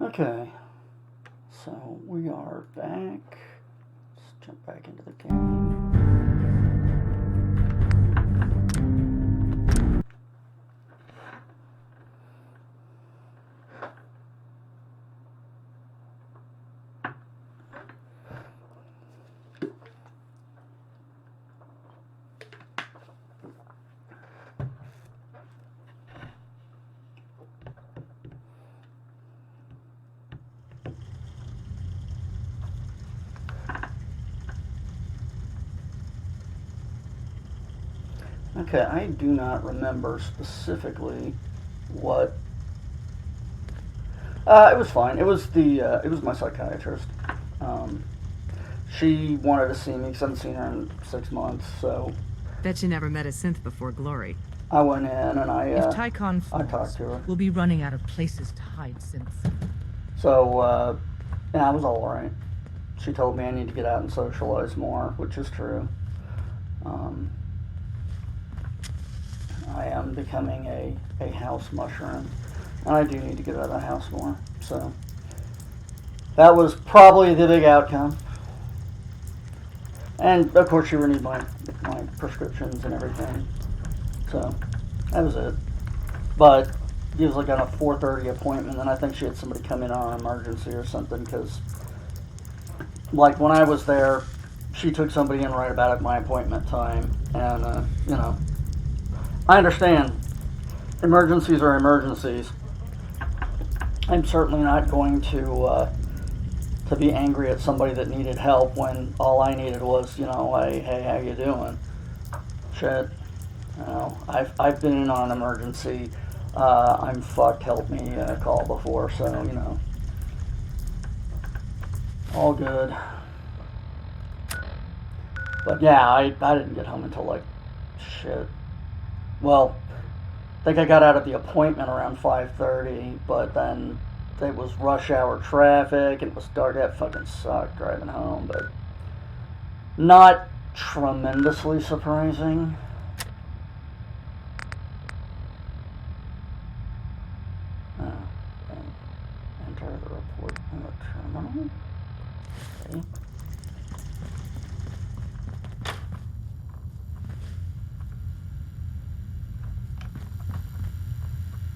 Okay, so we are back. Let's jump back into the game. Okay, I do not remember specifically what. It was fine. It was it was my psychiatrist. Um, she wanted to see me because I haven't seen her in 6 months, so Bet you never met a synth before Glory. I went in and If Tycon I falls, talked to her. we'll be running out of places to hide since. So yeah, I was all right. She told me I need to get out and socialize more, which is true. I am becoming a house mushroom, and I do need to get out of the house more. So that was probably the big outcome. And of course, she renewed my prescriptions and everything. So that was it. But it was like on a 4:30 appointment, and I think she had somebody come in on an emergency or something. Because like when I was there, she took somebody in right about at my appointment time, and you know, I understand emergencies are emergencies. I'm certainly not going to be angry at somebody that needed help when all I needed was, you know, hey, how you doing? Shit. You know, I've been in on an emergency. I'm fucked. Help me call before. So you know, all good. But yeah, I didn't get home until like shit. Well, I think I got out of the appointment around 5:30, but then it was rush hour traffic and it was dark. That fucking sucked driving home, but not tremendously surprising. Okay. Enter the report in the terminal. Okay.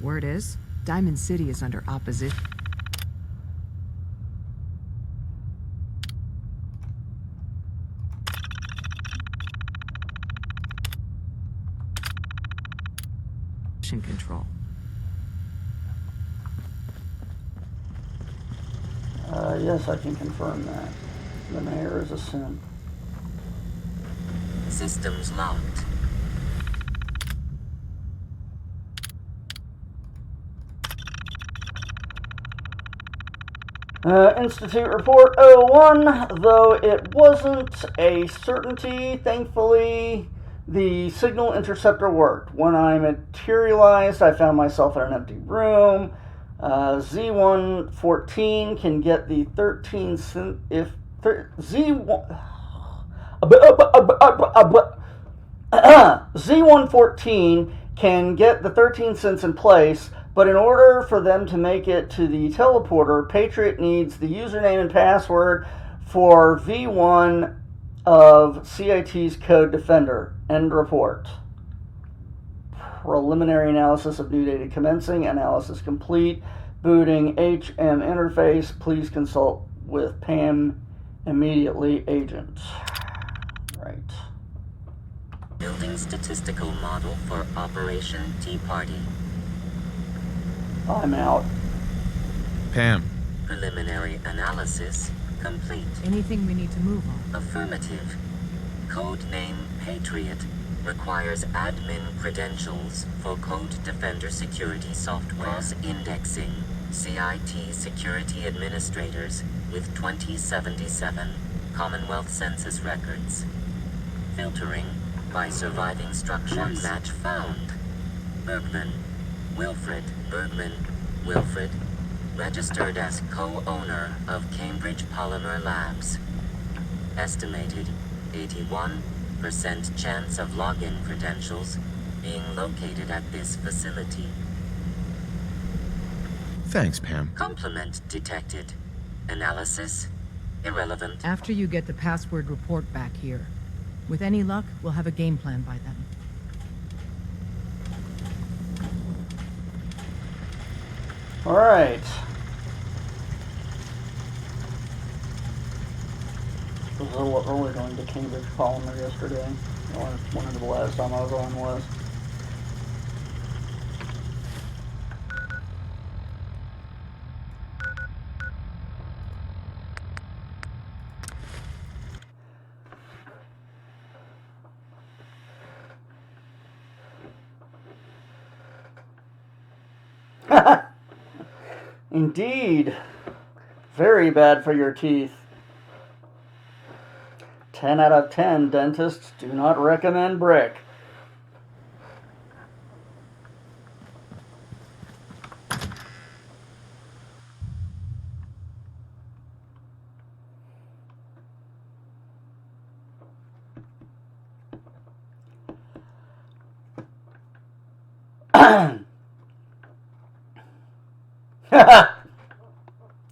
Word is, Diamond City is under opposition control. Yes, I can confirm that. The mayor is a synth. Systems locked. Institute Report 01, though it wasn't a certainty, thankfully the signal interceptor worked. When I materialized, I found myself in an empty room. Z114 can get the 13 if Z1 Z114 can get the 13 cents in place, but in order for them to make it to the teleporter, Patriot needs the username and password for V1 of CIT's Code Defender. End report. Preliminary analysis of new data commencing. Analysis complete. Booting HM interface. Please consult with Pam immediately, agent. Right. Building statistical model for Operation Tea Party. I'm out. Pam. Preliminary analysis complete. Anything we need to move on? Affirmative. Codename Patriot requires admin credentials for Code Defender security software. Cross-indexing CIT security administrators with 2077 Commonwealth Census records. Filtering by surviving structures. One match found. Bergman. Wilfred Bergman. Wilfred, registered as co-owner of Cambridge Polymer Labs. Estimated 81% chance of login credentials being located at this facility. Thanks, Pam. Compliment detected. Analysis? Irrelevant. After you get the password report back here. With any luck, we'll have a game plan by then. All right. I was a little early going to Cambridge Polymer yesterday. One of the last time I was on was. Indeed. Very bad for your teeth. 10 out of 10 dentists do not recommend brick.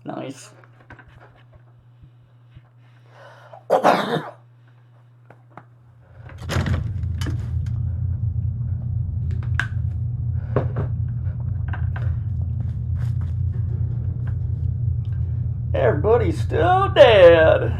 Nice. Everybody's still dead.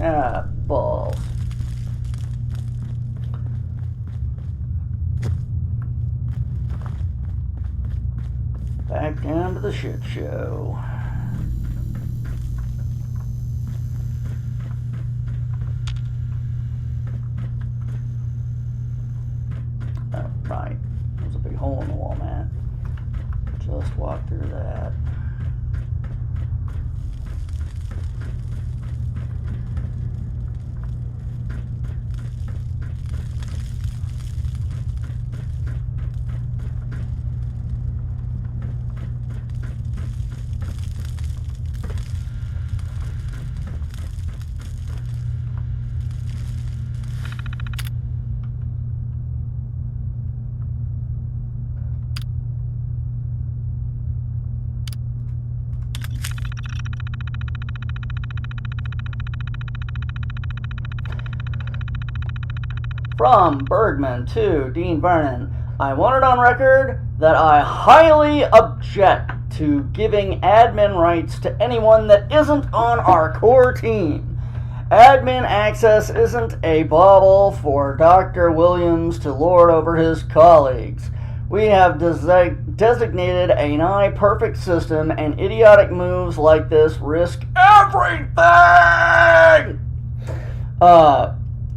Ah, balls. Back down to the shit show. Oh, right. There's a big hole in the wall, man. Just walk through that. From Bergman to Dean Vernon, I want it on record that I highly object to giving admin rights to anyone that isn't on our core team. Admin access isn't a bauble for Dr. Williams to lord over his colleagues. We have designated a nigh-perfect system, and idiotic moves like this risk everything!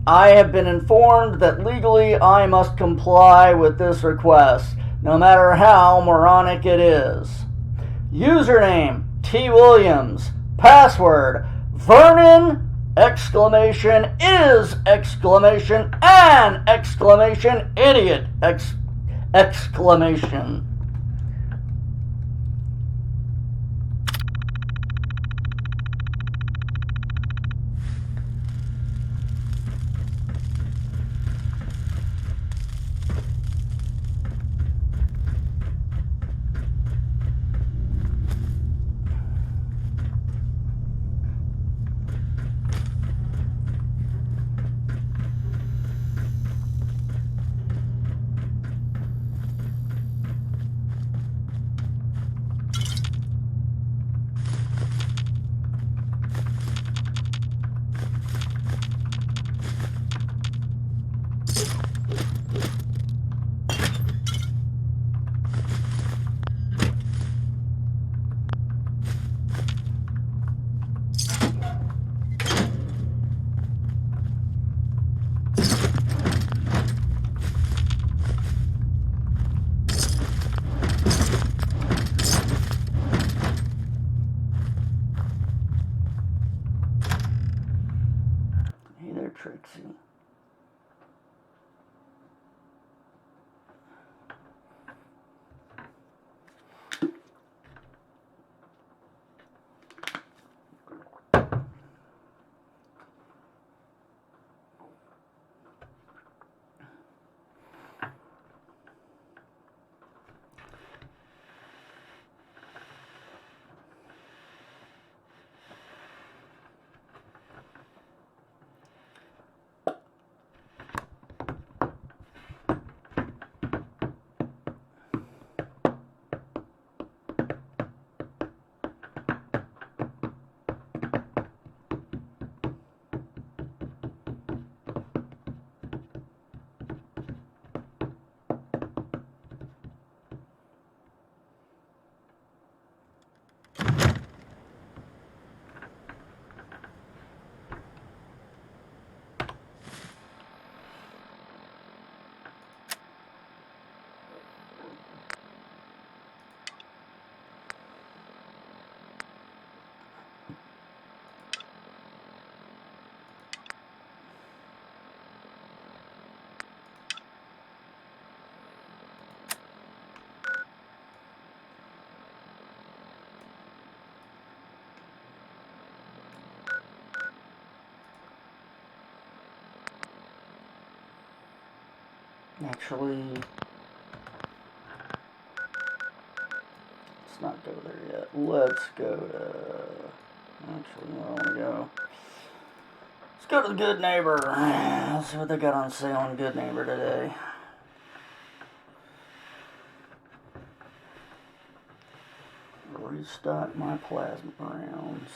I have been informed that legally I must comply with this request, no matter how moronic it is. Username, T. Williams. Password, Vernon, exclamation, is, exclamation, and, exclamation, idiot, exclamation. Actually, let's not go there yet. Let's go to... Actually, no, I want to go... Let's go to the Good Neighbor. Let's see what they got on sale on Good Neighbor today. Restock my plasma rounds.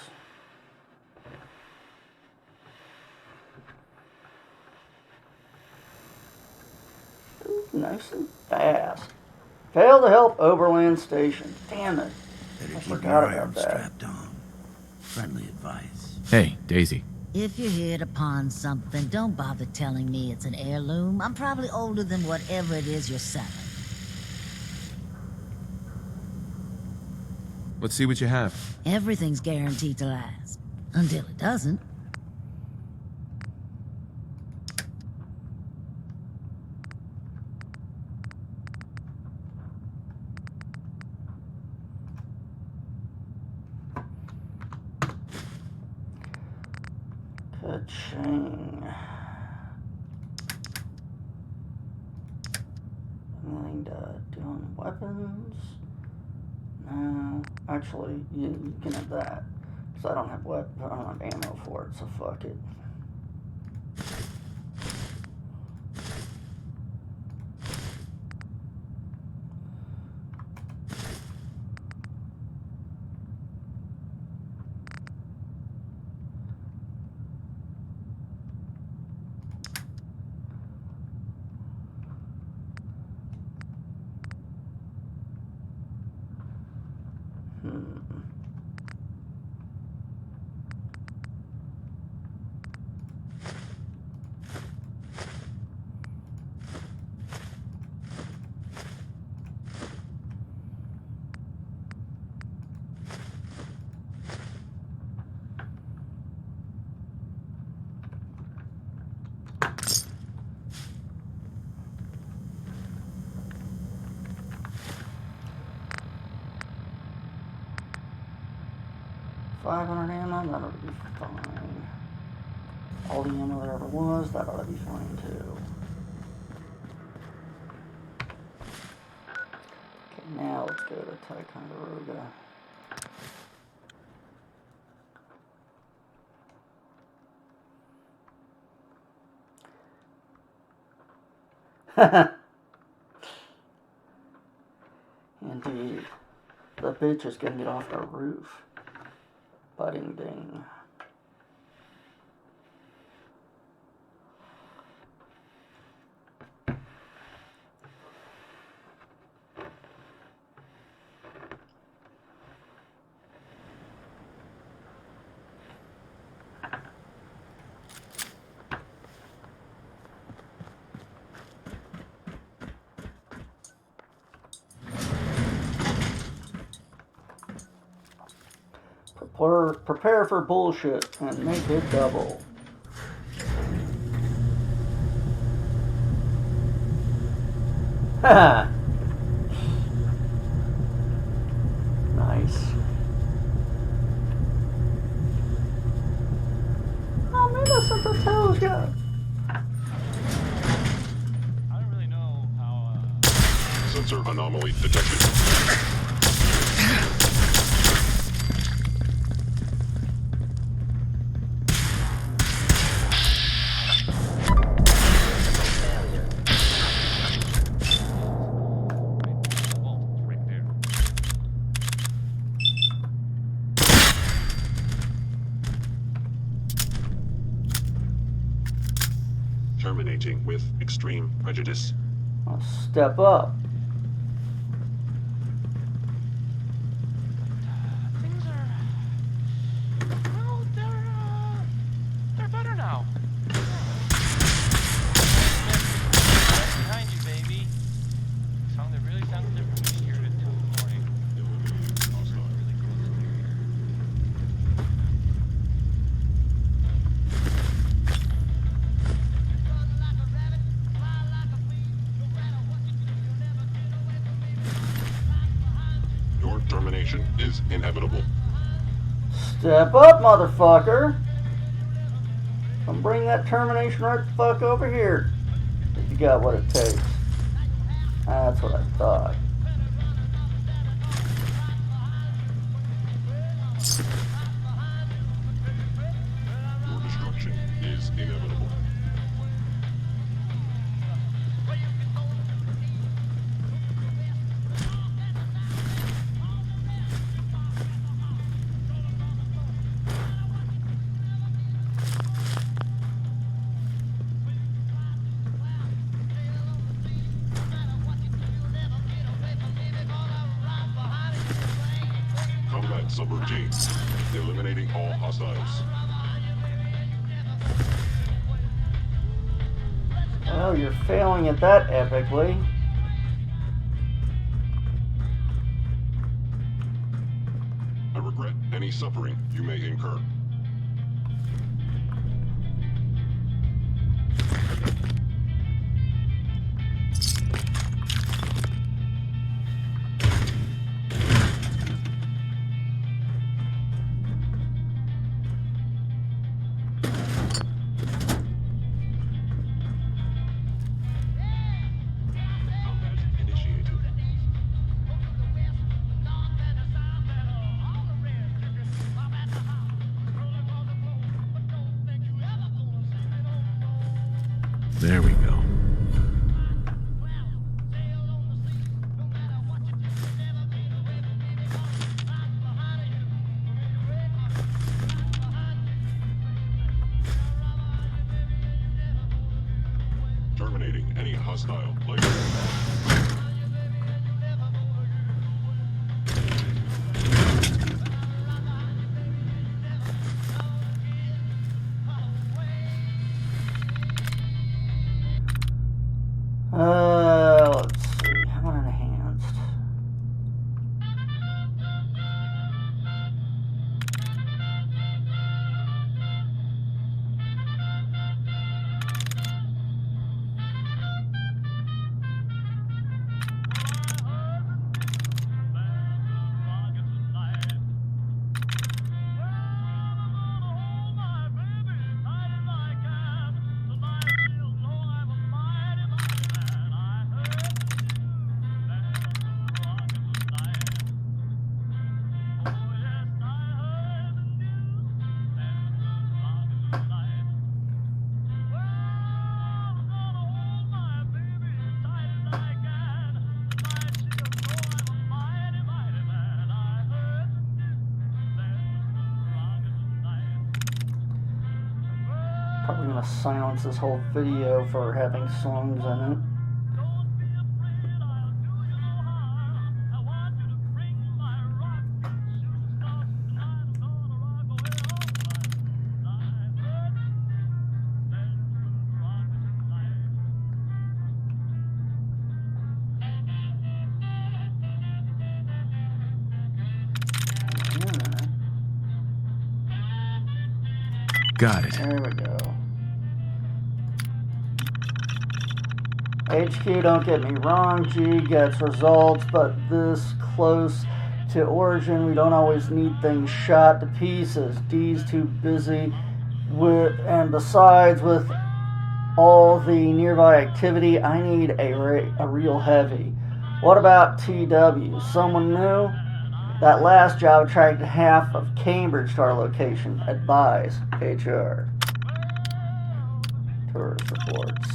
Ooh, nice and fast. Failed to help Overland Station. Damn it. Better I keep your forgot about arms that. strapped on. Friendly advice. Hey, Daisy. If you hit upon something, don't bother telling me it's an heirloom. I'm probably older than whatever it is you're selling. Let's see what you have. Everything's guaranteed to last. Until it doesn't. Ka-ching. Anything to do on weapons? No. Actually, you can have that. Because I don't have I don't have ammo for it, so fuck it. $500 ammo, that ought to be fine. All the ammo there ever was, that ought to be fine too. Okay, now let's go to Ticonderoga. Indeed. The bitch is gonna get off the roof. Budding ding. Prepare for bullshit and make it double. Haha. Nice. Oh, maybe that's what the tail's got. I don't really know how. Sensor anomaly detected. Terminating with extreme prejudice. I'll step up. Things are. Well, they're better now. Behind you, baby. It really sounded different when you heard it at 2 in the morning. Also, really cool exterior. Your termination is inevitable. Step up, motherfucker. Come bring that termination right the fuck over here. If you got what it takes. That's what I thought. Your destruction is inevitable. Combat subroutine. Eliminating all hostiles. Well, you're failing at that epically. I regret any suffering you may incur. Combat initiated. There we go. Terminating any hostile player. Let's see. How about enhanced? Probably gonna silence this whole video for having songs in it. Got it. There we go. HQ, don't get me wrong, G gets results, but this close to Origin, we don't always need things shot to pieces. D's too busy with, and besides, with all the nearby activity, I need a real heavy. What about TW? Someone new? That last job attracted half of Cambridge to our location. Advise, HR. Tourist reports.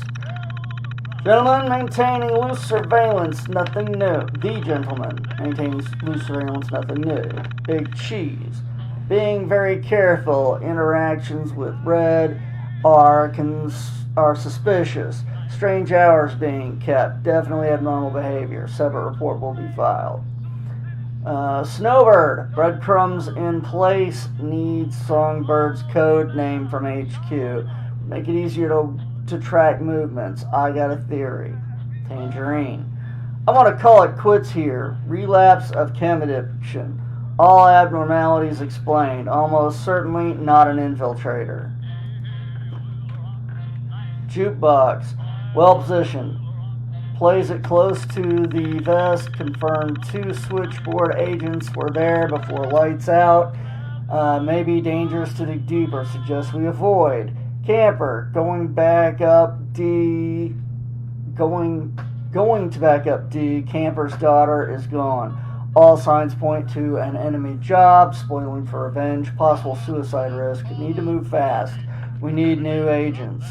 Gentlemen, maintaining loose surveillance, nothing new. The gentleman, maintaining loose surveillance, nothing new. Big Cheese. Being very careful. Interactions with Red are suspicious. Strange hours being kept. Definitely abnormal behavior. Separate report will be filed. Snowbird. Breadcrumbs in place. Needs Songbird's code name from HQ. Make it easier to track movements. I got a theory. Tangerine. I want to call it quits here. Relapse of chem addiction. All abnormalities explained. Almost certainly not an infiltrator. Jukebox. Well positioned. Plays it close to the vest. Confirmed 2 switchboard agents were there before lights out. Maybe dangerous to dig deeper. Suggest we avoid. Camper. Going back up D. Going going to back up D. Camper's daughter is gone. All signs point to an enemy job, spoiling for revenge, possible suicide risk. Need to move fast. We need new agents.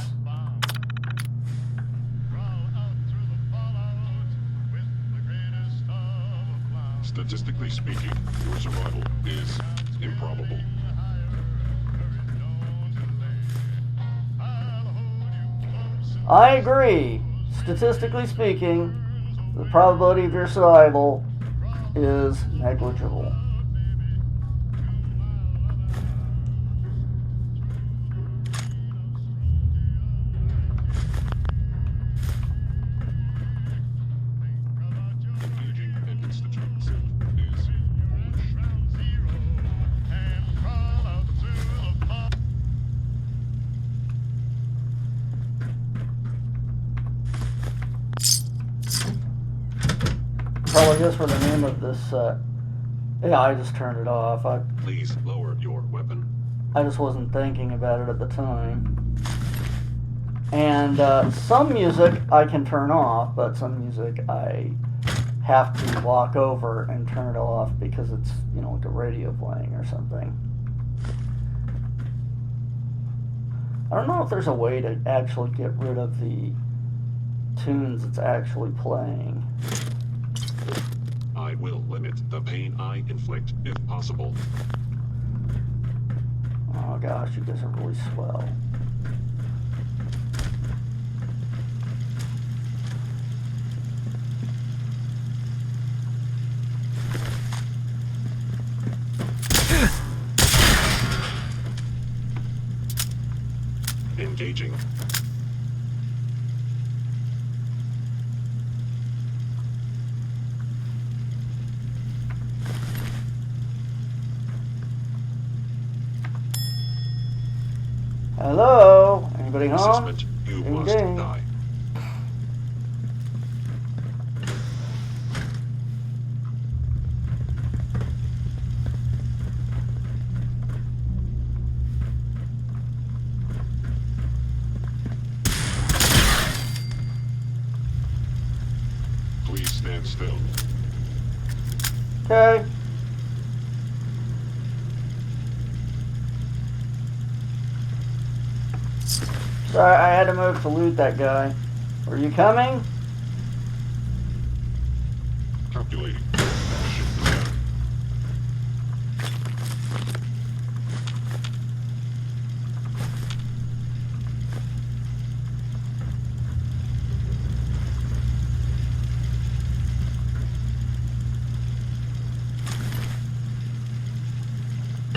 Statistically speaking, your survival is improbable. I agree. Statistically speaking, the probability of your survival is negligible. Engaging an institute is foolish. Probably guess for the name of this. Yeah, I just turned it off. Please lower your weapon. I just wasn't thinking about it at the time. And some music I can turn off, but some music I have to walk over and turn it off because it's, you know, like a radio playing or something. I don't know if there's a way to actually get rid of the tunes it's actually playing. I will limit the pain I inflict if possible. Oh gosh, you guys are really swell. Engaging. Hello? Anybody home? Assessment. You Ding, must ding. die. Please stand still. Okay. Sorry, I had to move to loot that guy. Were you coming? Calculating. Shift the gun.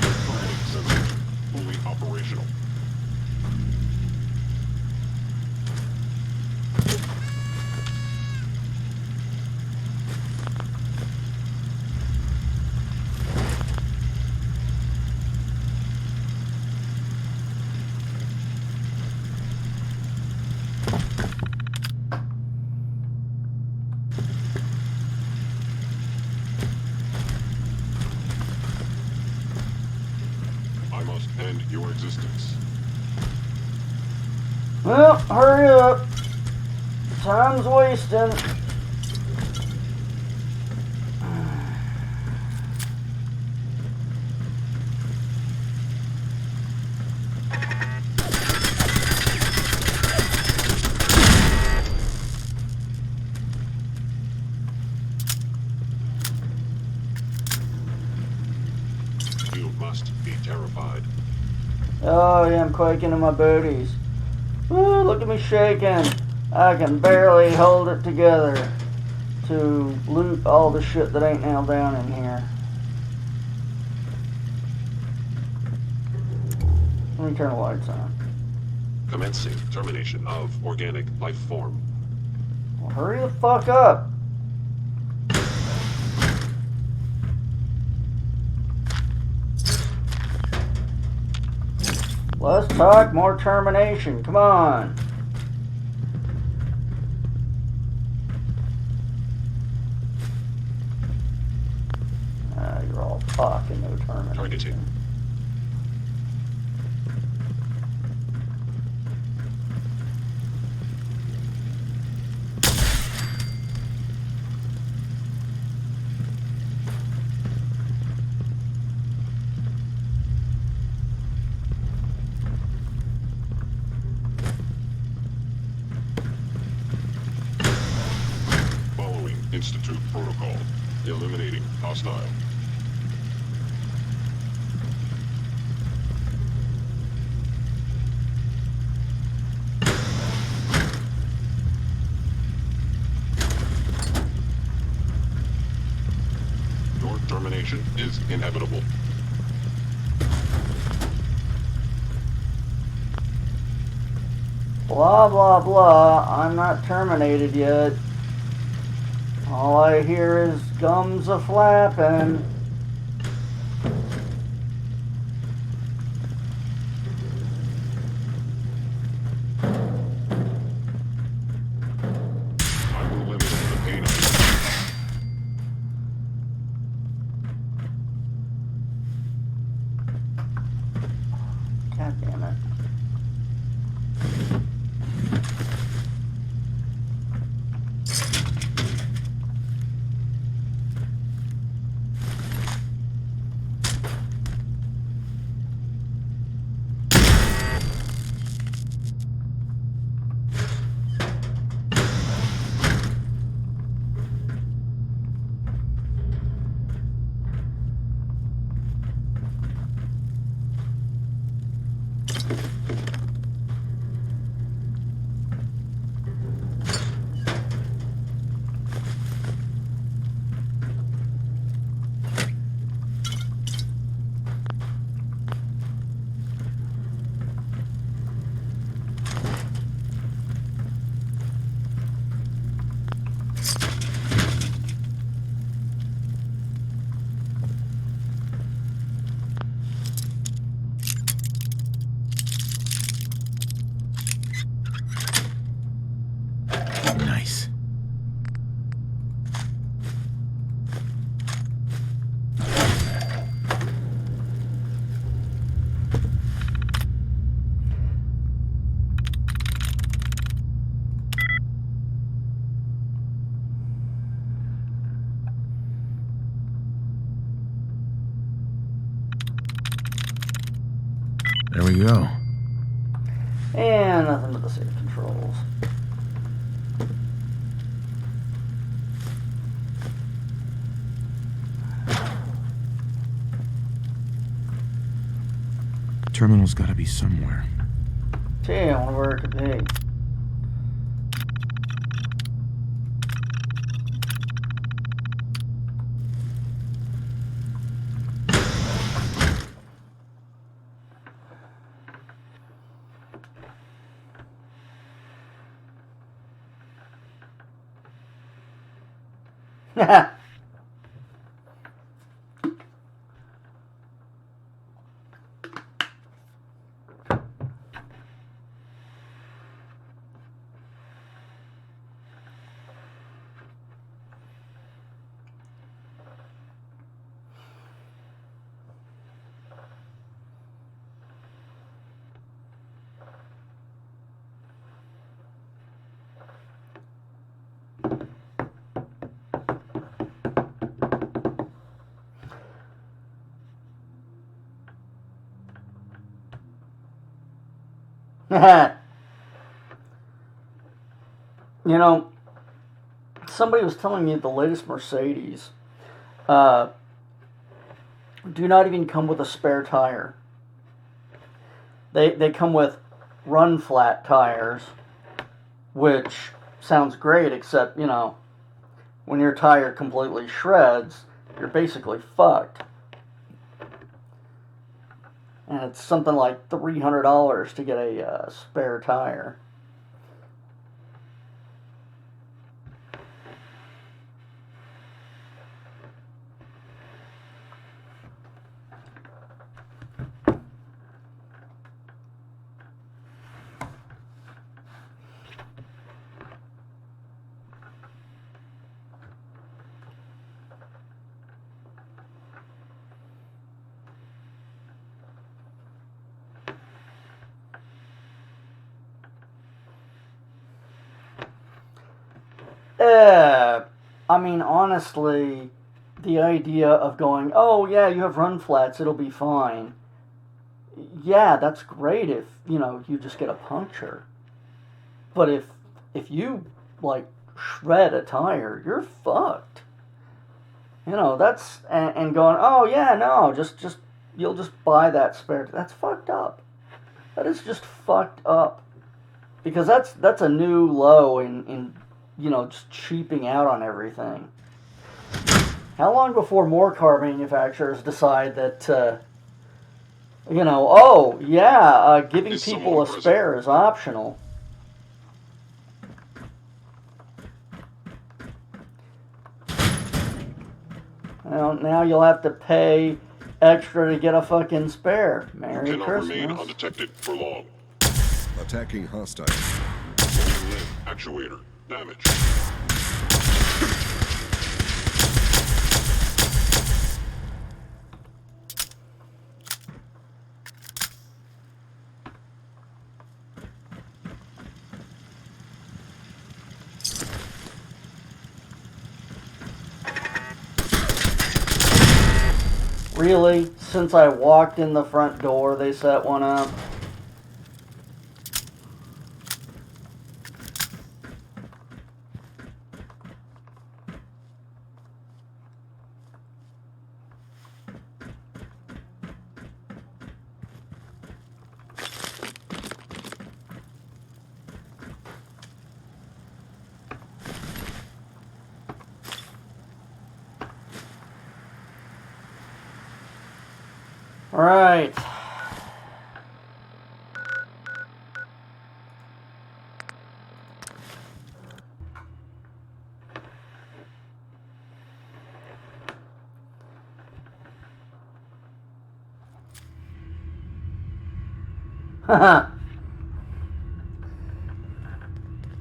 Targeting sensor fully operational. I must end your existence. Well, hurry up. Time's wasting. You must be terrified. Oh, yeah, I'm quaking in my booties. Ooh, look at me shaking. I can barely hold it together to loot all the shit that ain't nailed down in here. Let me turn the lights on. Commencing termination of organic life form. Well, hurry the fuck up. Let's talk more termination. Come on. You're all talking, no termination. Targeting. Institute protocol. Eliminating hostile. Your termination is inevitable. Blah, blah, blah. I'm not terminated yet. All I hear is gums a-flapping. I will limit the pain of God damn it. Nice. There we go. And nothing but the safe controls. Terminal's gotta be somewhere. Gee, I wonder where it could be. You know, somebody was telling me the latest Mercedes do not even come with a spare tire. They come with run flat tires, which sounds great, except, you know, when your tire completely shreds, you're basically fucked. And it's something like $300 to get a spare tire. I mean, honestly, the idea of going, oh yeah, you have run flats, it'll be fine. Yeah, that's great if, you know, you just get a puncture. But if you, like, shred a tire, you're fucked. You know, that's, and going, oh yeah, no, just you'll just buy that spare. That's fucked up. That is just fucked up. Because that's a new low in you know, just cheaping out on everything. How long before more car manufacturers decide that, you know, oh, yeah, giving Is people someone a spare is optional? Well, now you'll have to pay extra to get a fucking spare. Merry Cannot remain Christmas. undetected for long. Attacking hostiles. Rolling limb actuator damaged. Really? Since I walked in the front door, they set one up? Right. Haha.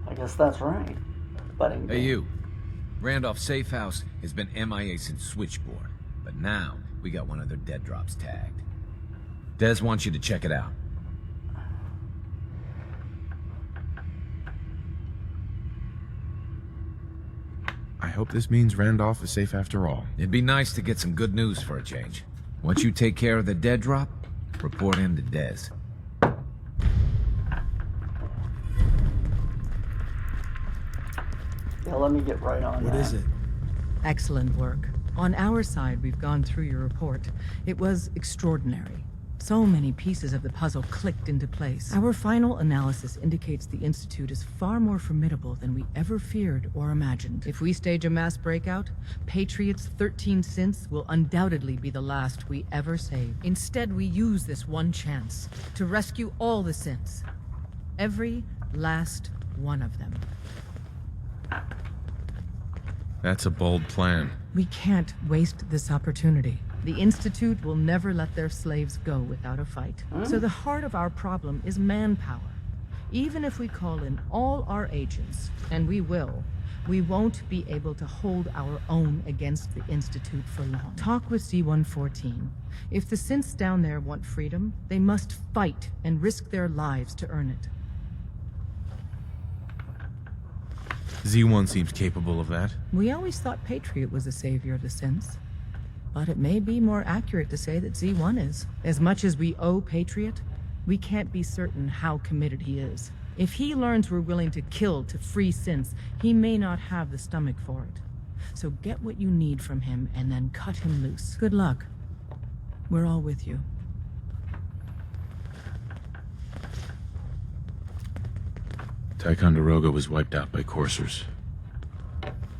I guess that's right. Budding. Hey, you. Randolph Safe House has been MIA since Switchboard, but now we got one of their dead drops tagged. Des wants you to check it out. I hope this means Randolph is safe after all. It'd be nice to get some good news for a change. Once you take care of the dead drop, report in to Des. Yeah, let me get right on that. What is it? Excellent work. On our side, we've gone through your report. It was extraordinary. So many pieces of the puzzle clicked into place. Our final analysis indicates the Institute is far more formidable than we ever feared or imagined. If we stage a mass breakout, Patriot's 13 synths will undoubtedly be the last we ever save. Instead, we use this one chance to rescue all the synths. Every last one of them. That's a bold plan. We can't waste this opportunity. The Institute will never let their slaves go without a fight. So the heart of our problem is manpower. Even if we call in all our agents, and we will, we won't be able to hold our own against the Institute for long. Talk with Z-114. If the synths down there want freedom, they must fight and risk their lives to earn it. Z1 seems capable of that. We always thought Patriot was the savior of the synths. But it may be more accurate to say that Z1 is. As much as we owe Patriot, we can't be certain how committed he is. If he learns we're willing to kill to free synths, he may not have the stomach for it. So get what you need from him and then cut him loose. Good luck. We're all with you. Ticonderoga was wiped out by coursers.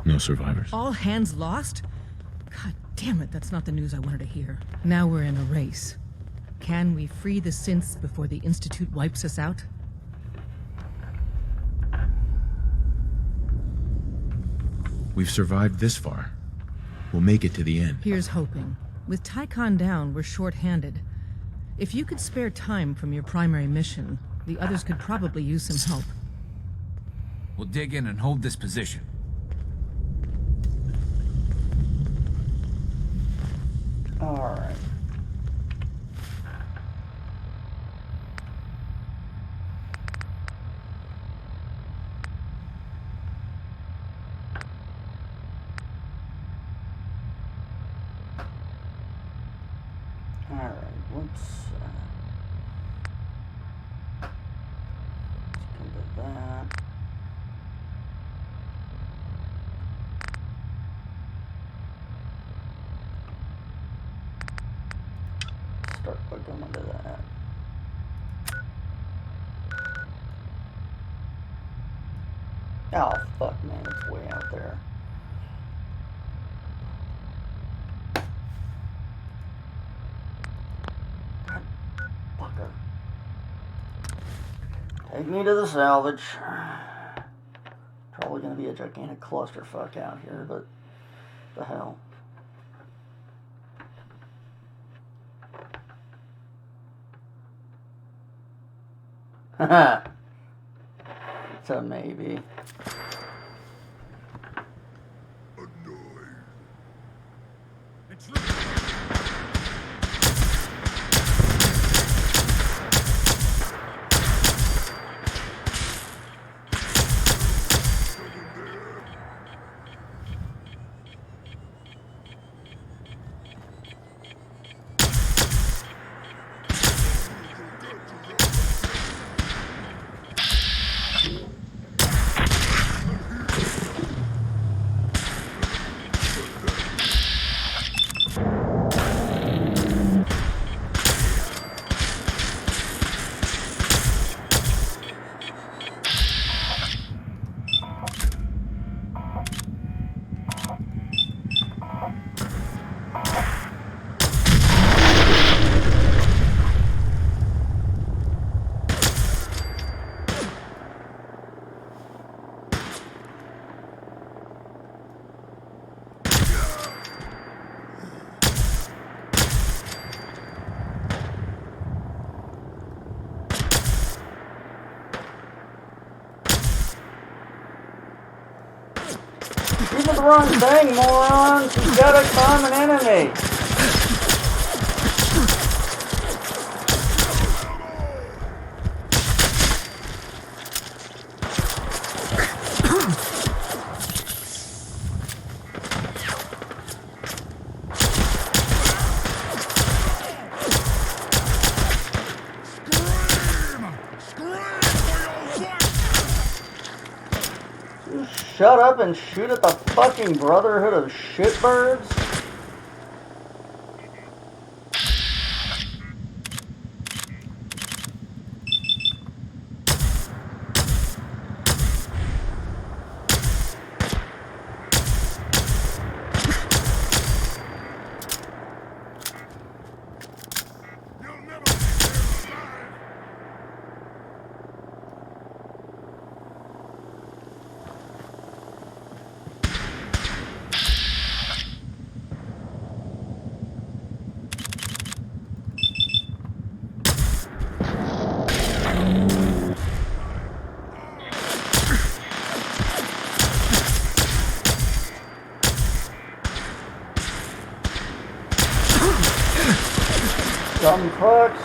No survivors. All hands lost? God damn it, that's not the news I wanted to hear. Now we're in a race. Can we free the synths before the Institute wipes us out? We've survived this far. We'll make it to the end. Here's hoping. With Tycon down, we're short-handed. If you could spare time from your primary mission, the others could probably use some help. We'll dig in and hold this position. All right. All right. Let's come to that. start by going to that. Oh, fuck, man, it's way out there. God, fucker. Take me to the salvage. Probably gonna be a gigantic clusterfuck out here, but the hell. Haha. It's a maybe. You did the wrong thing, morons! You've got a common enemy! Shut up and shoot at the fucking Brotherhood of Shitbirds? Dumb crooks.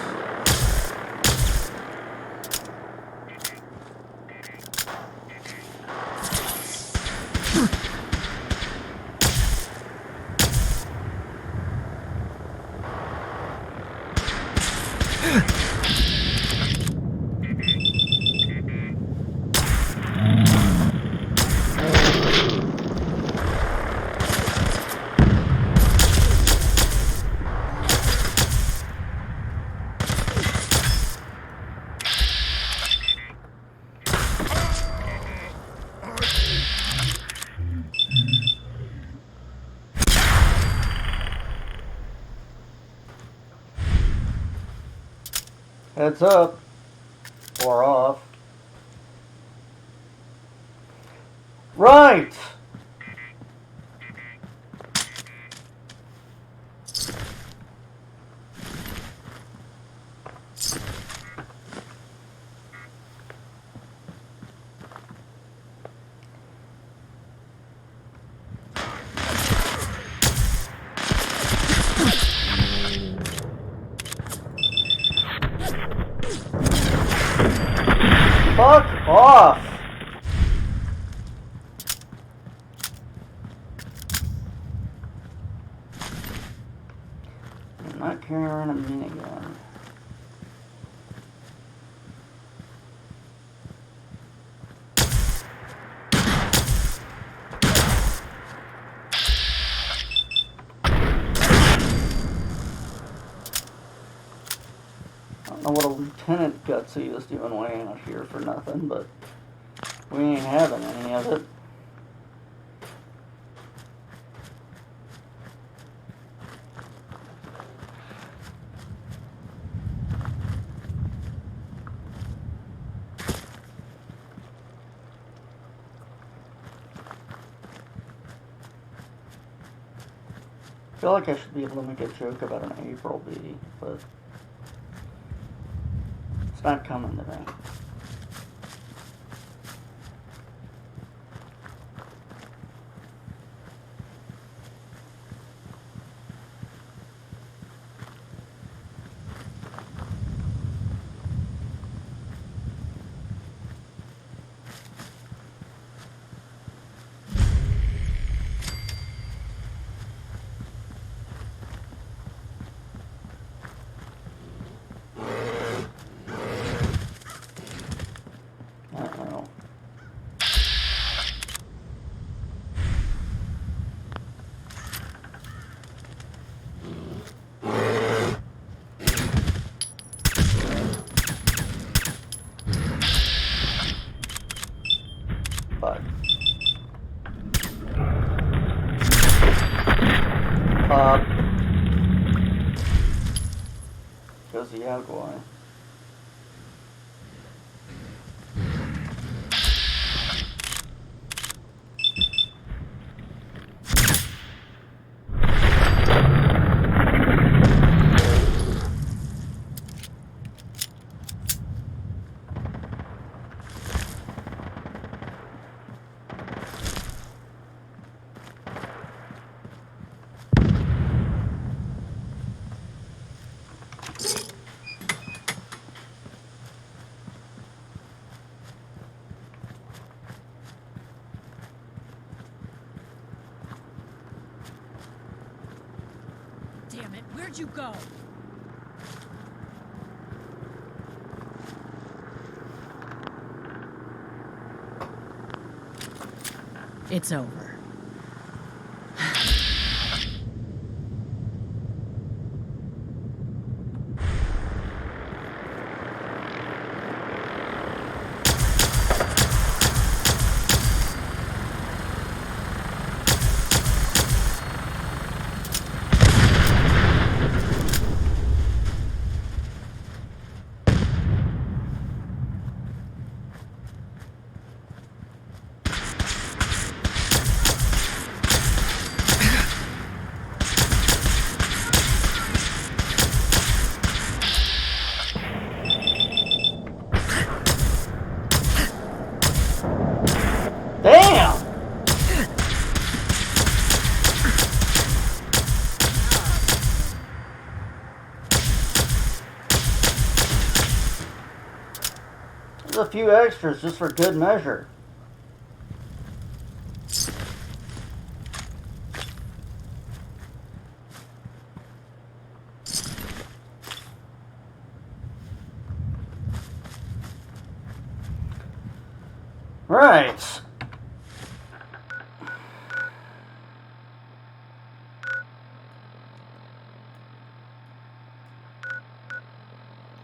Heads up. Or off. Right! Fuck off! I'm not carrying a minigun. know what a Lieutenant Gutsy is doing way out here for nothing, but we ain't having any of it. I feel like I should be able to make a joke about an April bee, but it's not coming today. Goes the Yaguai. Damn it, where'd you go? It's over. A few extras just for good measure. Right.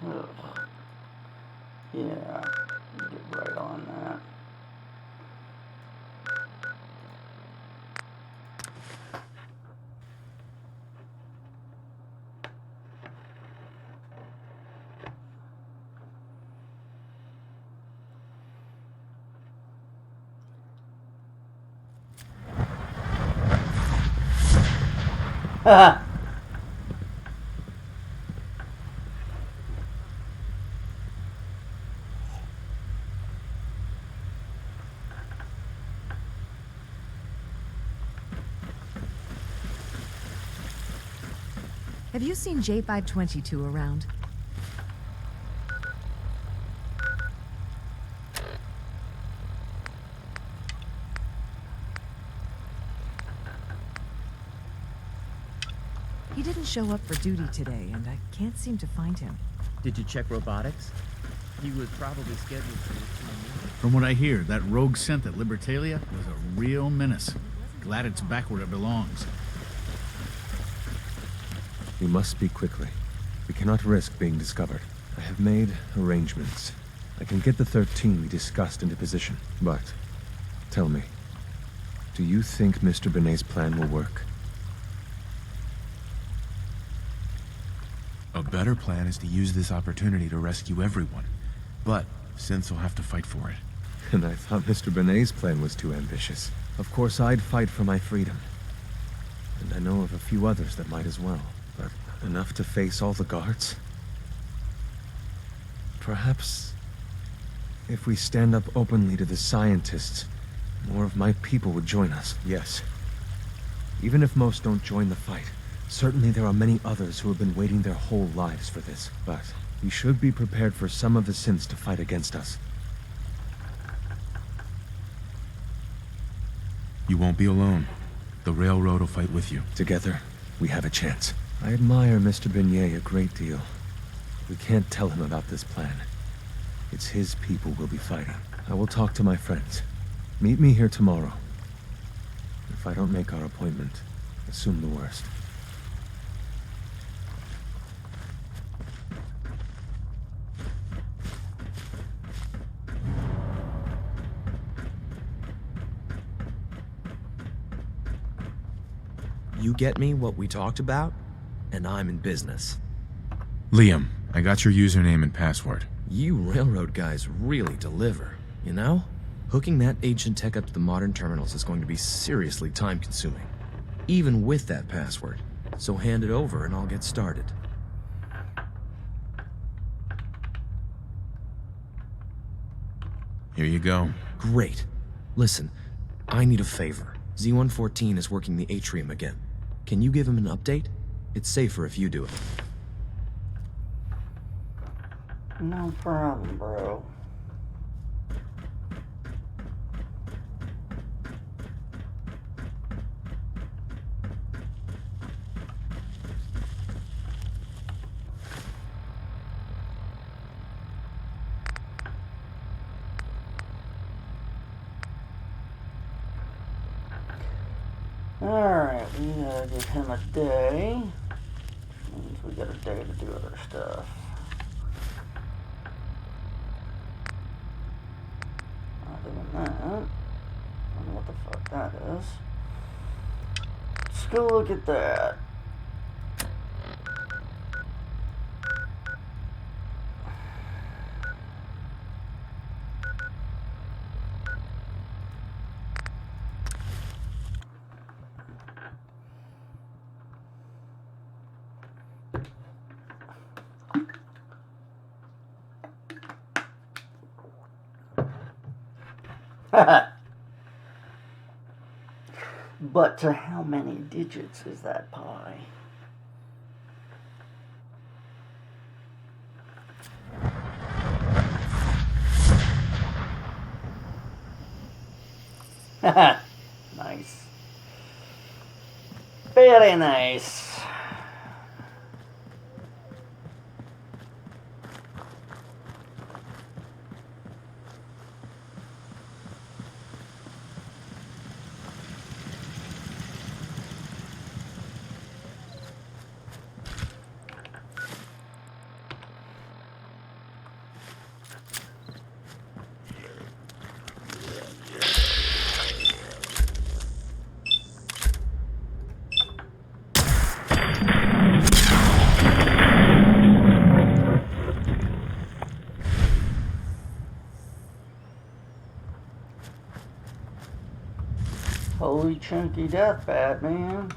Ugh. Yeah. Get right on that. Haha. Have you seen J522 around? He didn't show up for duty today, and I can't seem to find him. Did you check robotics? He was probably scheduled for this. From what I hear, that rogue scent at Libertalia was a real menace. Glad it's back where it belongs. We must speak quickly. We cannot risk being discovered. I have made arrangements. I can get the 13 we discussed into position. But, tell me, do you think Mr. Benet's plan will work? A better plan is to use this opportunity to rescue everyone. But Synths will have to fight for it. And I thought Mr. Benet's plan was too ambitious. Of course, I'd fight for my freedom. And I know of a few others that might as well. But enough to face all the guards? Perhaps, if we stand up openly to the scientists, more of my people would join us. Yes. Even if most don't join the fight, certainly there are many others who have been waiting their whole lives for this. But we should be prepared for some of the Synths to fight against us. You won't be alone. The Railroad will fight with you. Together, we have a chance. I admire Mr. Benet a great deal. We can't tell him about this plan. It's his people we'll be fighting. I will talk to my friends. Meet me here tomorrow. If I don't make our appointment, assume the worst. You get me what we talked about, and I'm in business. Liam, I got your username and password. You railroad guys really deliver, you know? Hooking that ancient tech up to the modern terminals is going to be seriously time-consuming, even with that password. So hand it over and I'll get started. Here you go. Great. Listen, I need a favor. Z-114 is working the atrium again. Can you give him an update? It's safer if you do it. No problem, bro. Alright, we gotta give him a day. Which means we got a day to do other stuff. Not doing that. I don't know what the fuck that is. Let's go look at that. But to how many digits is that pi? Nice. Very nice. Holy chunky death bat, man.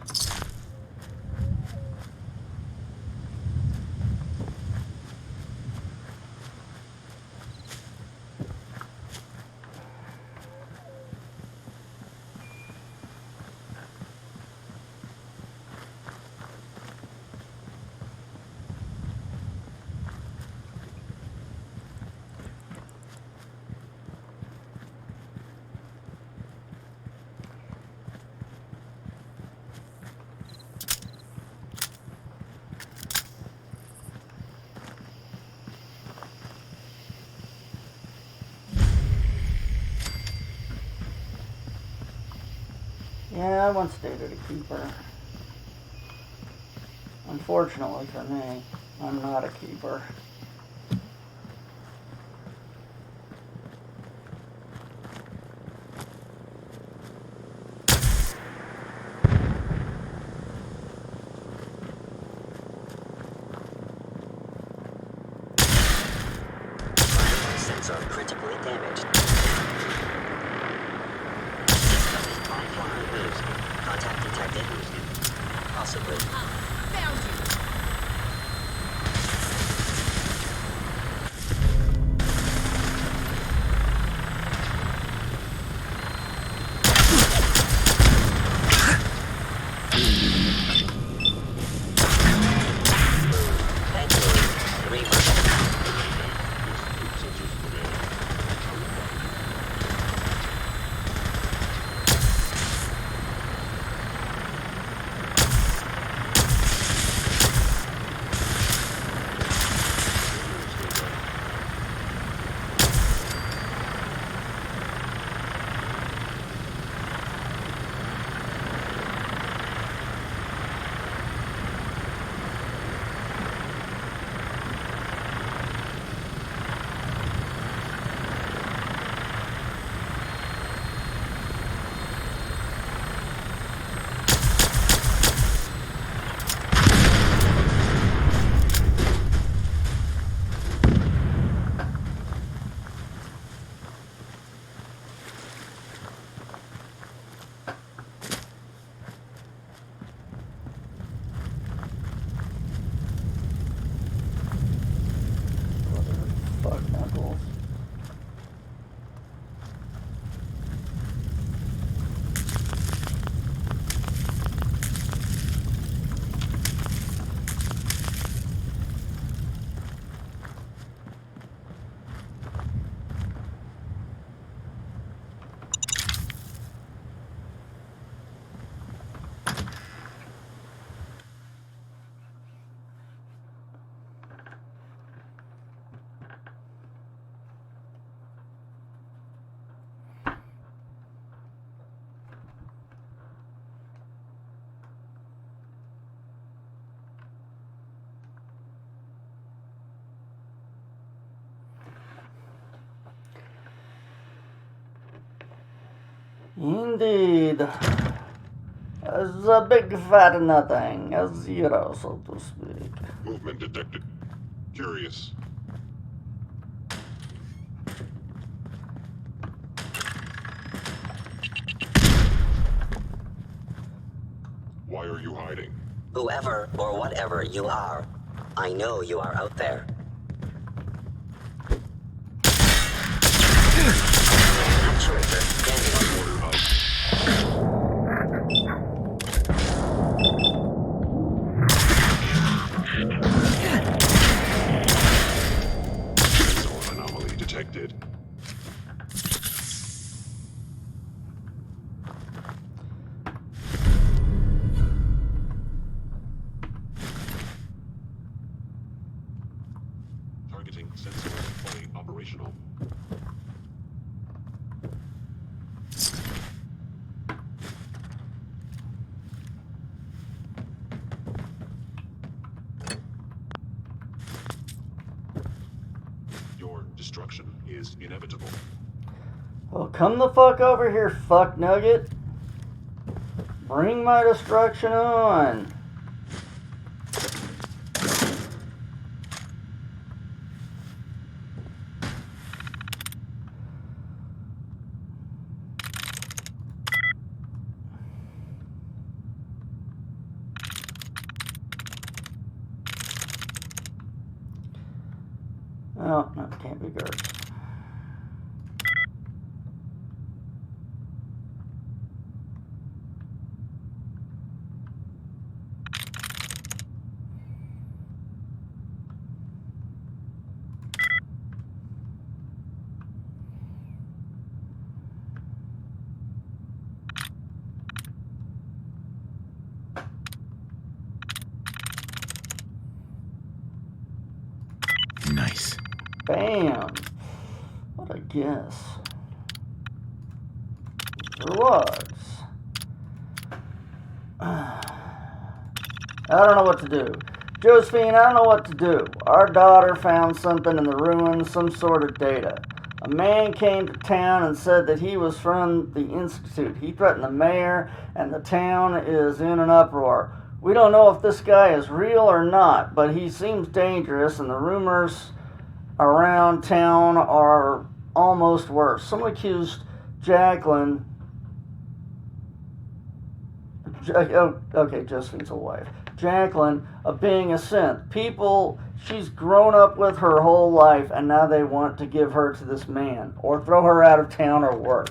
Yeah, I once dated a keeper. Unfortunately for me, I'm not a keeper. systems are critically damaged. Incoming moves. Contact detected. Possibly. Found you! Fuck Knuckles. Indeed. As a big fat nothing, a zero, so to speak. Movement detected. Curious. Why are you hiding? Whoever or whatever you are, I know you are out there. Actuator standing. Order out. Sensor anomaly detected. Targeting sensor fully operational. Your destruction is inevitable. Well, come the fuck over here, fuck nugget. Bring my destruction on. Oh, no, it can't be guards. Nice. Bam! What a guess. Drugs. I don't know what to do. Josephine, I don't know what to do. Our daughter found something in the ruins, some sort of data. A man came to town and said that he was from the Institute. He threatened the mayor, and the town is in an uproar. We don't know if this guy is real or not, but he seems dangerous, and the rumors around town are almost worse. Someone accused Jacqueline. Okay, Josephine's a wife. Jacqueline of being a synth. People she's grown up with her whole life, and now they want to give her to this man, or throw her out of town, or worse.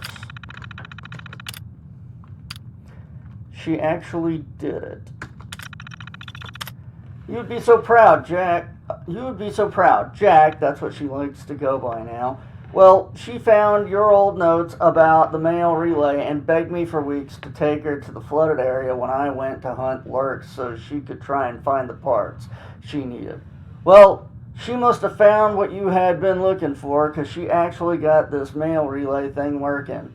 She actually did it. You would be so proud, Jack. You would be so proud. Jack, that's what she likes to go by now. Well, she found your old notes about the mail relay and begged me for weeks to take her to the flooded area when I went to hunt lurks so she could try and find the parts she needed. Well, she must have found what you had been looking for, because she actually got this mail relay thing working.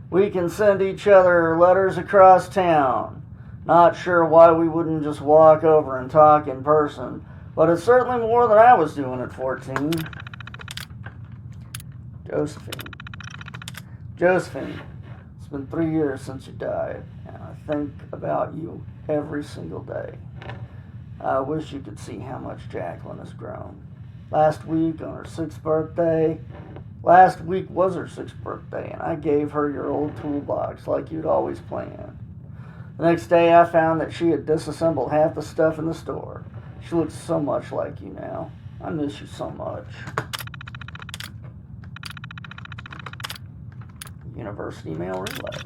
We can send each other letters across town. Not sure why we wouldn't just walk over and talk in person, but it's certainly more than I was doing at 14. Josephine, it's been 3 years since you died, and I think about you every single day. I wish you could see how much Jacqueline has grown. Last week was her 6th birthday, and I gave her your old toolbox like you'd always planned. The next day I found that she had disassembled half the stuff in the store. She looks so much like you now. I miss you so much. University mail relay.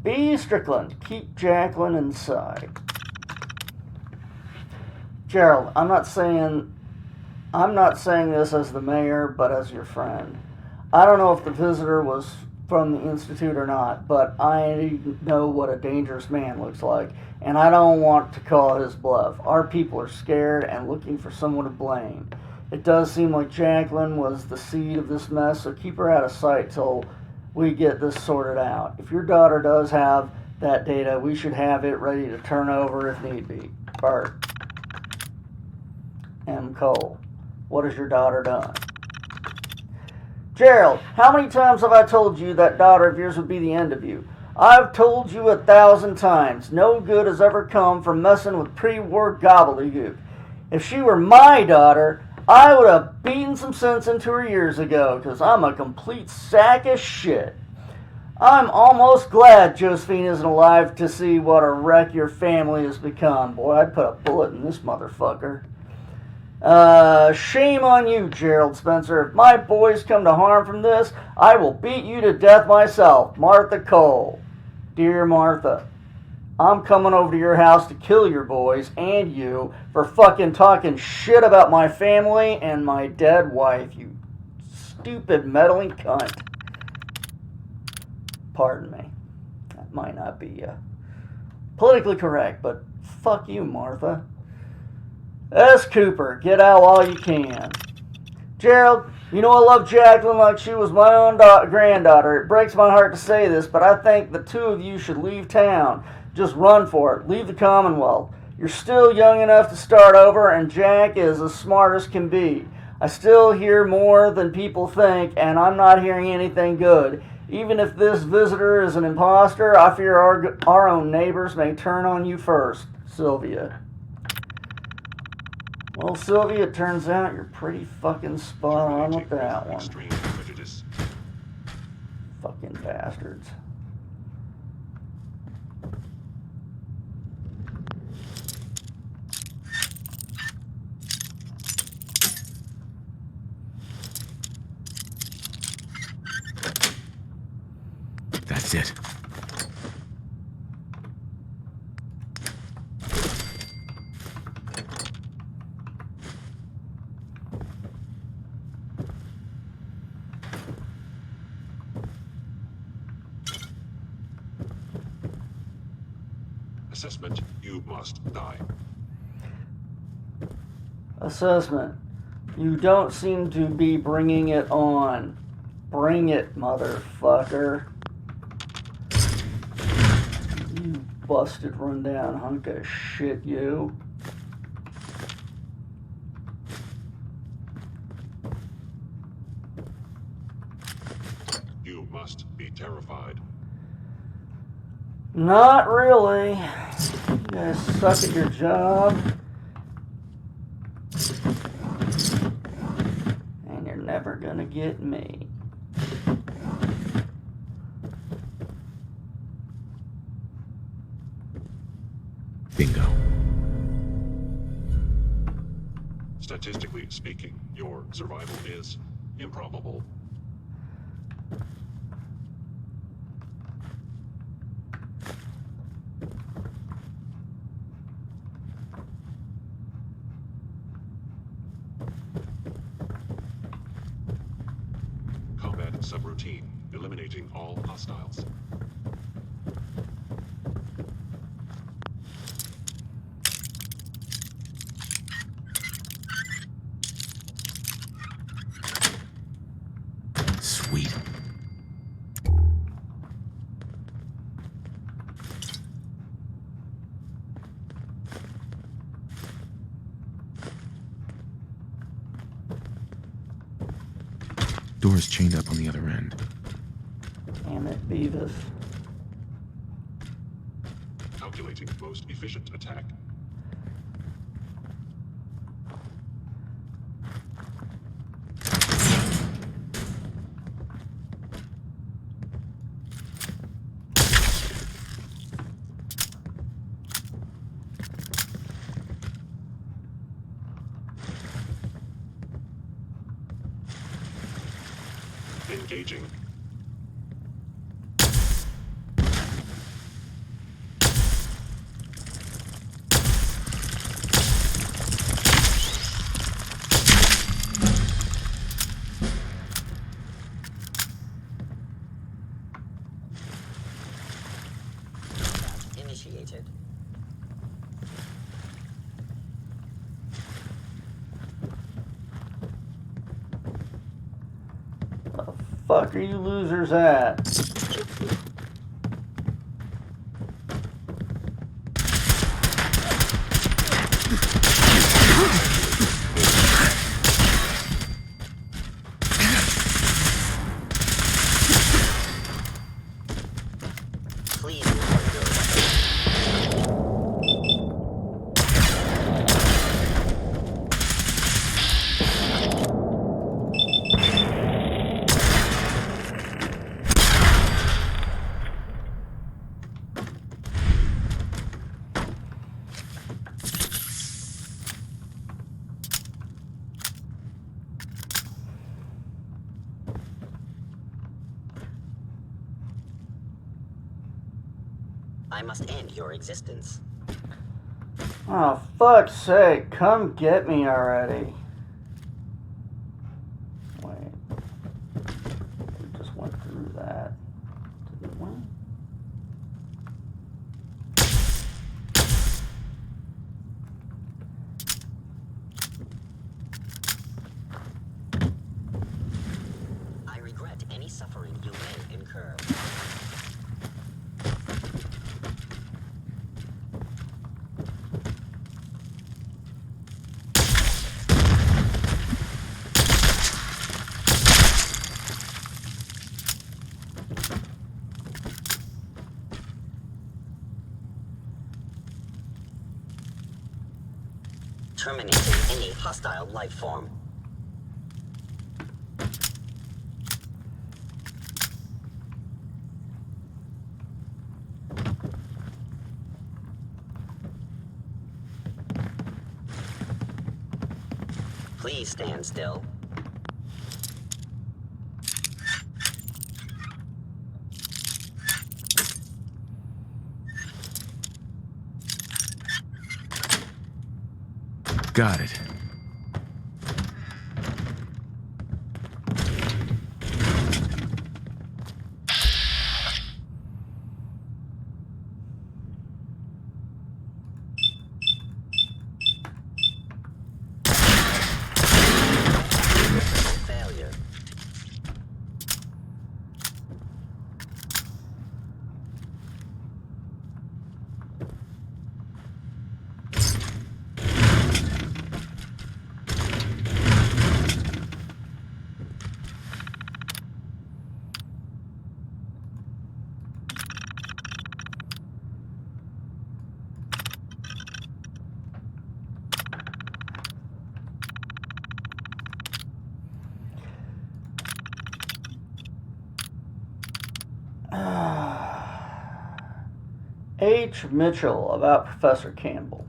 B. Strickland, keep Jacqueline inside. Gerald, I'm not saying this as the mayor, but as your friend. I don't know if the visitor was from the Institute or not, but I know what a dangerous man looks like, and I don't want to call his bluff. Our people are scared and looking for someone to blame. It does seem like Jacqueline was the seed of this mess, so keep her out of sight till we get this sorted out. If your daughter does have that data, we should have it ready to turn over if need be. Bart. M. Cole. What has your daughter done? Gerald, how many times have I told you that daughter of yours would be the end of you? I've told you 1,000 times. No good has ever come from messing with pre-war gobbledygook. If she were my daughter, I would have beaten some sense into her years ago, because I'm a complete sack of shit. I'm almost glad Josephine isn't alive to see what a wreck your family has become. Boy, I'd put a bullet in this motherfucker. Shame on you, Gerald Spencer. If my boys come to harm from this, I will beat you to death myself. Martha Cole. Dear Martha, I'm coming over to your house to kill your boys and you for fucking talking shit about my family and my dead wife, you stupid meddling cunt. Pardon me. That might not be politically correct, but fuck you, Martha. S. Cooper, get out while you can. Gerald, you know I love Jacqueline like she was my own granddaughter. It breaks my heart to say this, but I think the two of you should leave town. Just run for it. Leave the Commonwealth. You're still young enough to start over, and Jack is as smart as can be. I still hear more than people think, and I'm not hearing anything good. Even if this visitor is an imposter, I fear our own neighbors may turn on you first. Sylvia. Well, Sylvia, it turns out you're pretty fucking spot on with that one. Fucking bastards. That's it. Assessment, you must die. Assessment, you don't seem to be bringing it on. Bring it, motherfucker. You busted, rundown hunk of shit, you. You must be terrified. Not really. You guys suck at your job. never gonna get me. Bingo. Statistically speaking, your survival is improbable. Combat subroutine, eliminating all hostiles. Sweet. Door's chained up on the other end. Damn it, Beavis. Calculating most efficient attack. Engaging. Initiated. The fuck are you losers at? Please report your weapon. I must end your existence. Oh, fuck's sake, come get me already. Wait. We just went through that. Did we? I regret any suffering you may incur. Terminating any hostile life form. Please stand still. Got it. Failure. H. Mitchell about Professor Campbell.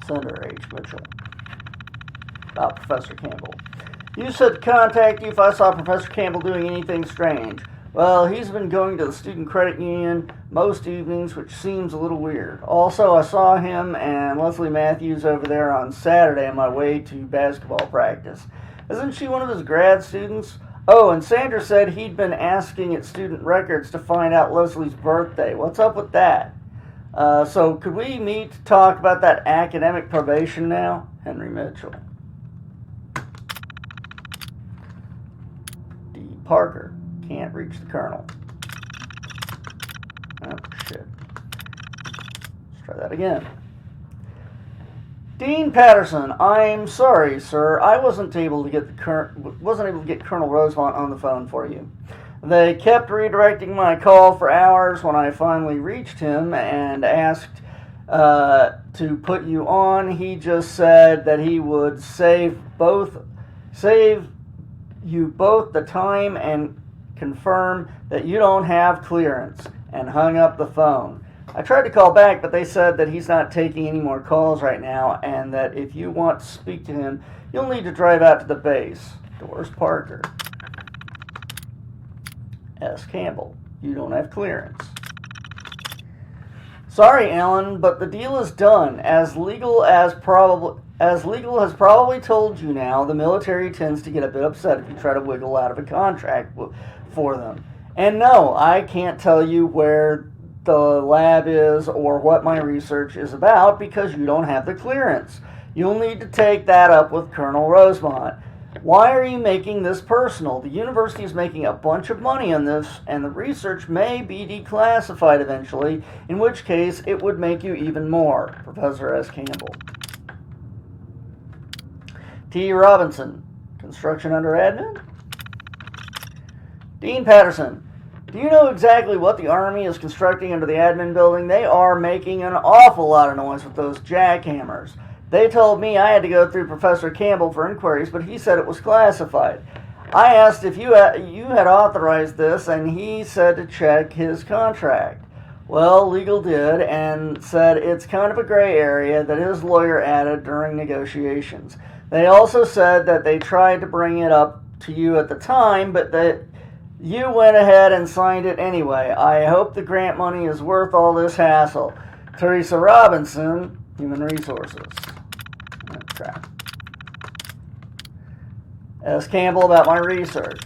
Senator H. Mitchell about Professor Campbell. You said to contact you if I saw Professor Campbell doing anything strange. Well, he's been going to the Student Credit Union most evenings, which seems a little weird. Also, I saw him and Leslie Matthews over there on Saturday on my way to basketball practice. Isn't she one of his grad students? Oh, and Sandra said he'd been asking at student records to find out Leslie's birthday. What's up with that? So could we meet to talk about that academic probation now? Henry Mitchell. D. Parker. Can't reach the colonel. Oh, shit. Let's try that again. Dean Patterson, I'm sorry, sir. I wasn't able to get Colonel Rosemont on the phone for you. They kept redirecting my call for hours. When I finally reached him and asked to put you on, he just said that he would save you both the time and confirm that you don't have clearance, and hung up the phone. I tried to call back, but they said that he's not taking any more calls right now, and that if you want to speak to him, you'll need to drive out to the base. Doris Parker. S. Campbell. You don't have clearance. Sorry, Alan, but the deal is done. As legal has probably told you now, the military tends to get a bit upset if you try to wiggle out of a contract for them. And no, I can't tell you where the lab is or what my research is about because you don't have the clearance. You'll need to take that up with Colonel Rosemont. Why are you making this personal? The university is making a bunch of money on this, and the research may be declassified eventually, in which case it would make you even more. Professor S. Campbell. T. Robinson. Construction under admin? Dean Patterson. Do you know exactly what the Army is constructing under the admin building? They are making an awful lot of noise with those jackhammers. They told me I had to go through Professor Campbell for inquiries, but he said it was classified. I asked if you had authorized this, and he said to check his contract. Well, legal did, and said it's kind of a gray area that his lawyer added during negotiations. They also said that they tried to bring it up to you at the time, but that you went ahead and signed it anyway. I hope the grant money is worth all this hassle. Teresa Robinson, Human Resources. Oh, crap. S. Campbell about my research.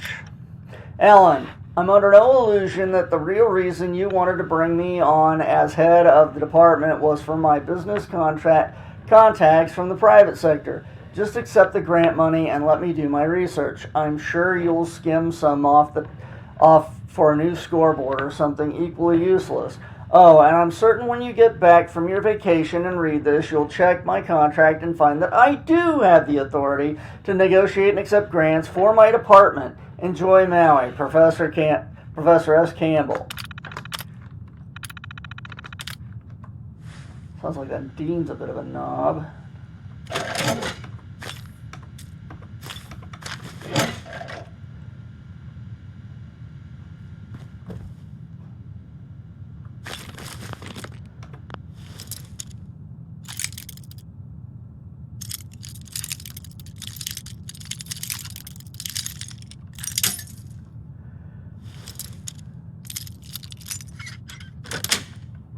Ellen, I'm under no illusion that the real reason you wanted to bring me on as head of the department was for my business contacts from the private sector. Just accept the grant money and let me do my research. I'm sure you'll skim some off for a new scoreboard or something equally useless. Oh, and I'm certain when you get back from your vacation and read this, you'll check my contract and find that I do have the authority to negotiate and accept grants for my department. Enjoy Maui, Professor S. Campbell. Sounds like that dean's a bit of a knob.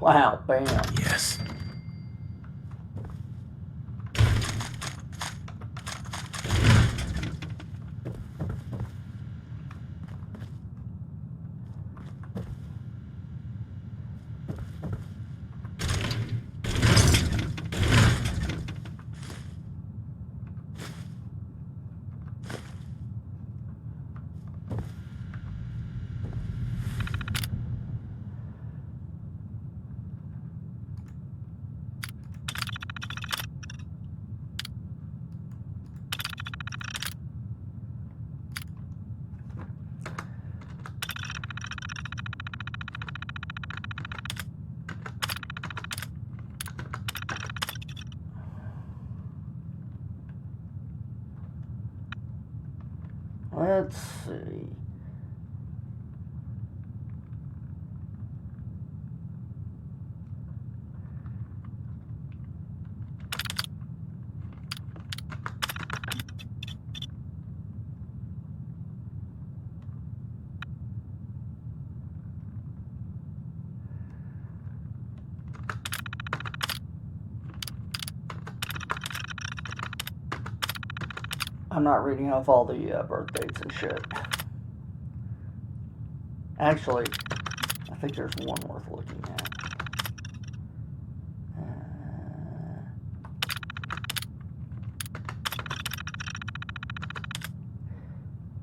Wow, bam. Yes. Let's see. I'm not reading off all the birth dates and shit. Actually, I think there's one worth looking at.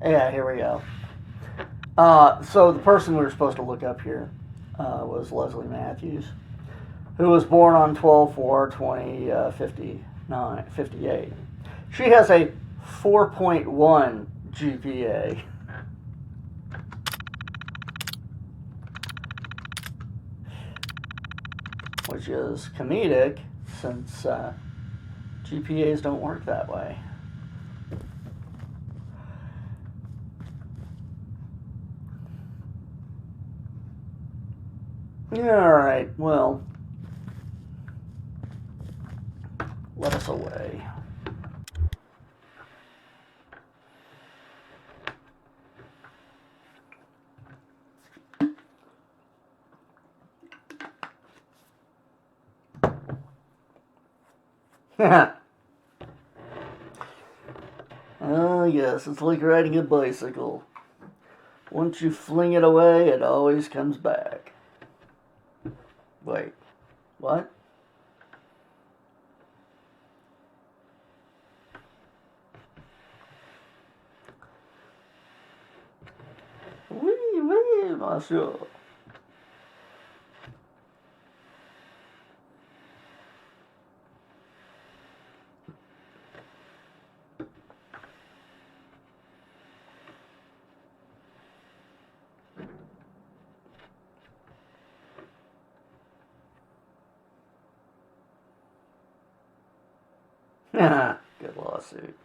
Yeah, here we go. So the person we were supposed to look up here was Leslie Matthews, who was born on 12/4/2058. She has a 4.1 GPA. Which is comedic, since GPAs don't work that way. Alright, well, let us away. Oh yes, it's like riding a bicycle. Once you fling it away, it always comes back. Wait, what? Oui, monsieur. Good lawsuit.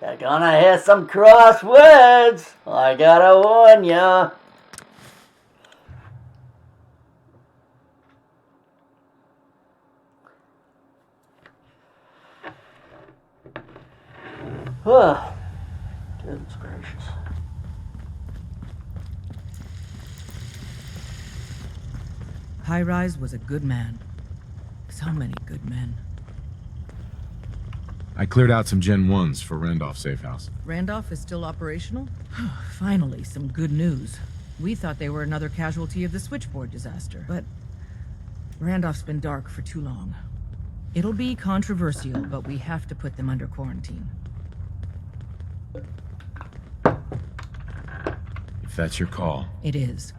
You're gonna hear some cross words. I gotta warn ya. Goodness gracious. High Rise was a good man. So many good men. I cleared out some Gen 1s for Randolph Safe House. Randolph is still operational? Finally, some good news. We thought they were another casualty of the switchboard disaster, but Randolph's been dark for too long. It'll be controversial, but we have to put them under quarantine. If that's your call. It is.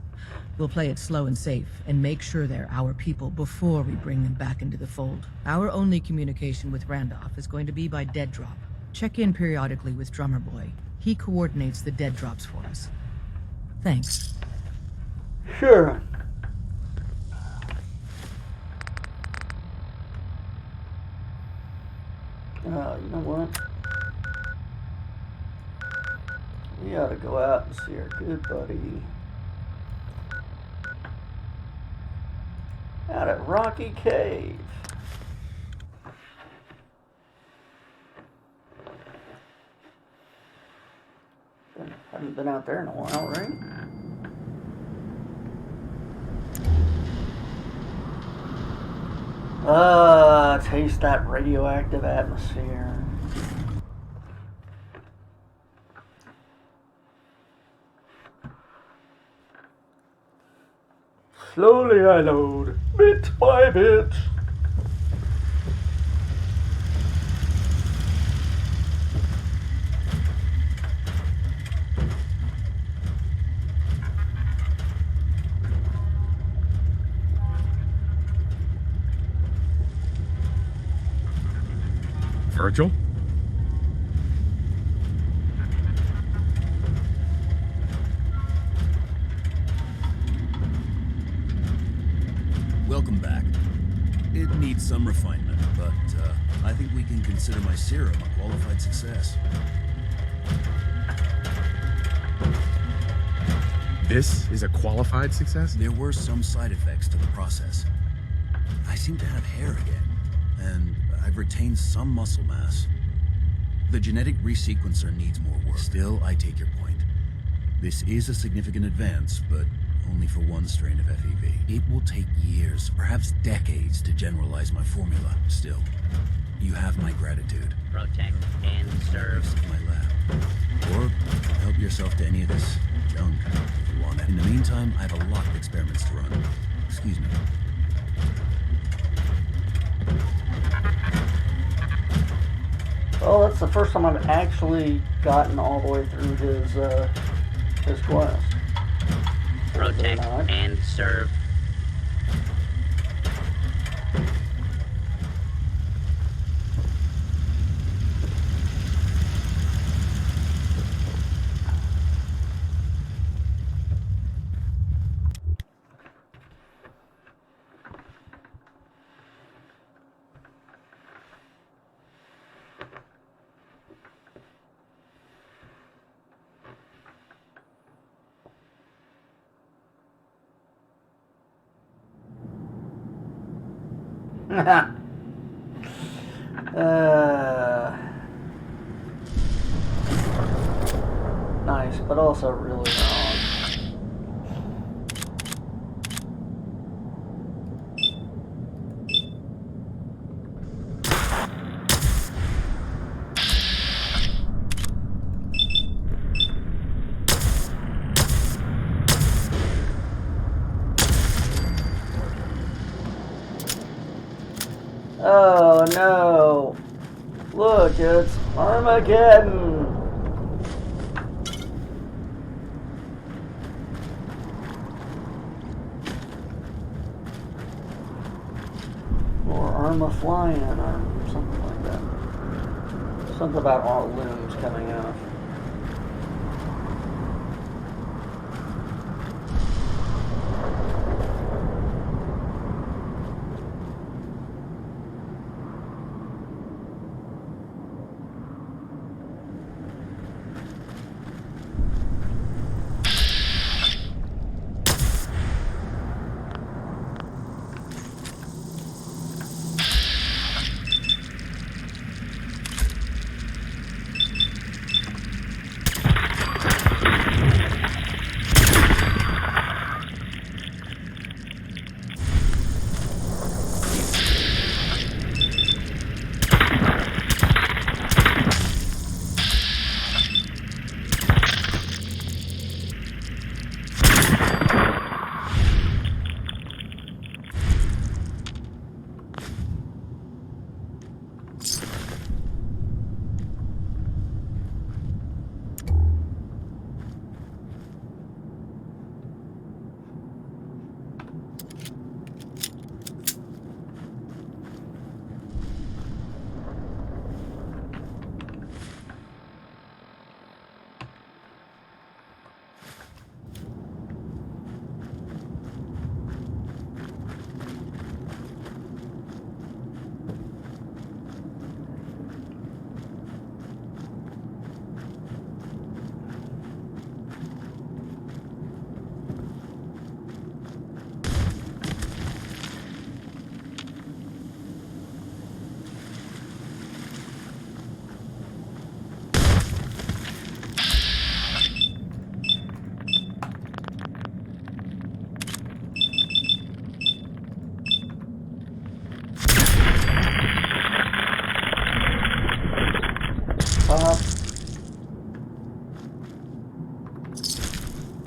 We'll play it slow and safe, and make sure they're our people before we bring them back into the fold. Our only communication with Randolph is going to be by dead drop. Check in periodically with Drummer Boy. He coordinates the dead drops for us. Thanks. Sure. You know what? We ought to go out and see our good buddy out at Rocky Cave. Haven't been out there in a while, right? Taste that radioactive atmosphere. Slowly I load, bit by bit. Virgil? Welcome back. It needs some refinement, but I think we can consider my serum a qualified success. This is a qualified success? There were some side effects to the process. I seem to have hair again, and I've retained some muscle mass. The genetic resequencer needs more work. Still, I take your point. This is a significant advance, but only for one strain of FEV. It will take years, perhaps decades, to generalize my formula. Still, you have my gratitude. Protect and serve. Visit my lab. Or help yourself to any of this junk if you want it. In the meantime, I have a lot of experiments to run. Excuse me. Well, that's the first time I've actually gotten all the way through his quest. Protect and serve. Nice, but also really wrong. Oh no! Look, it's Armageddon! Or Arma flying, or something like that. Something about all looms coming out.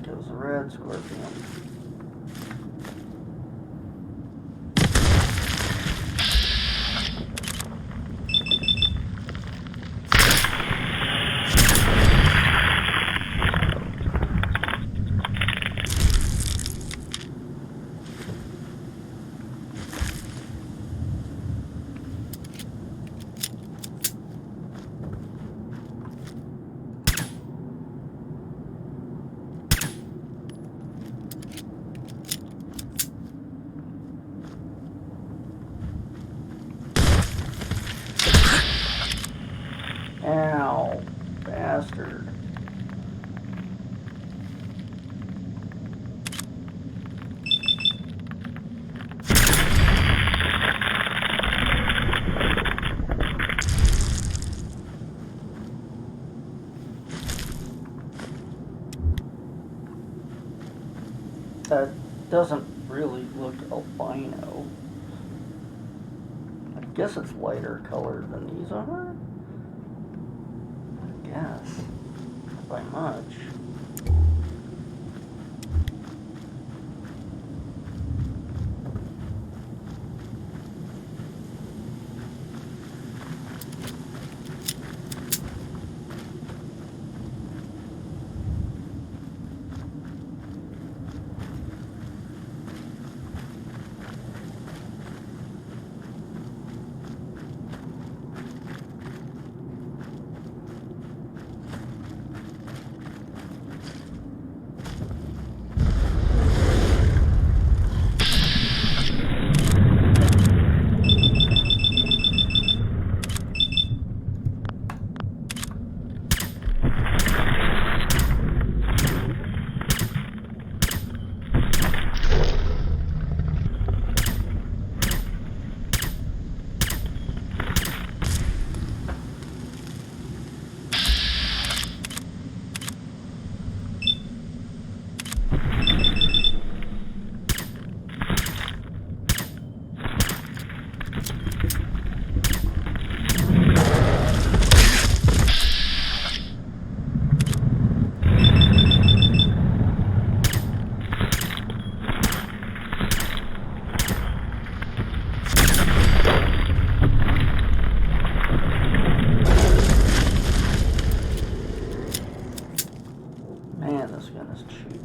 Goes the red scorpion. Ow, bastard. That doesn't really look albino. I guess it's lighter colored than these are. I guess. Not by much. Man, this gun is cheap.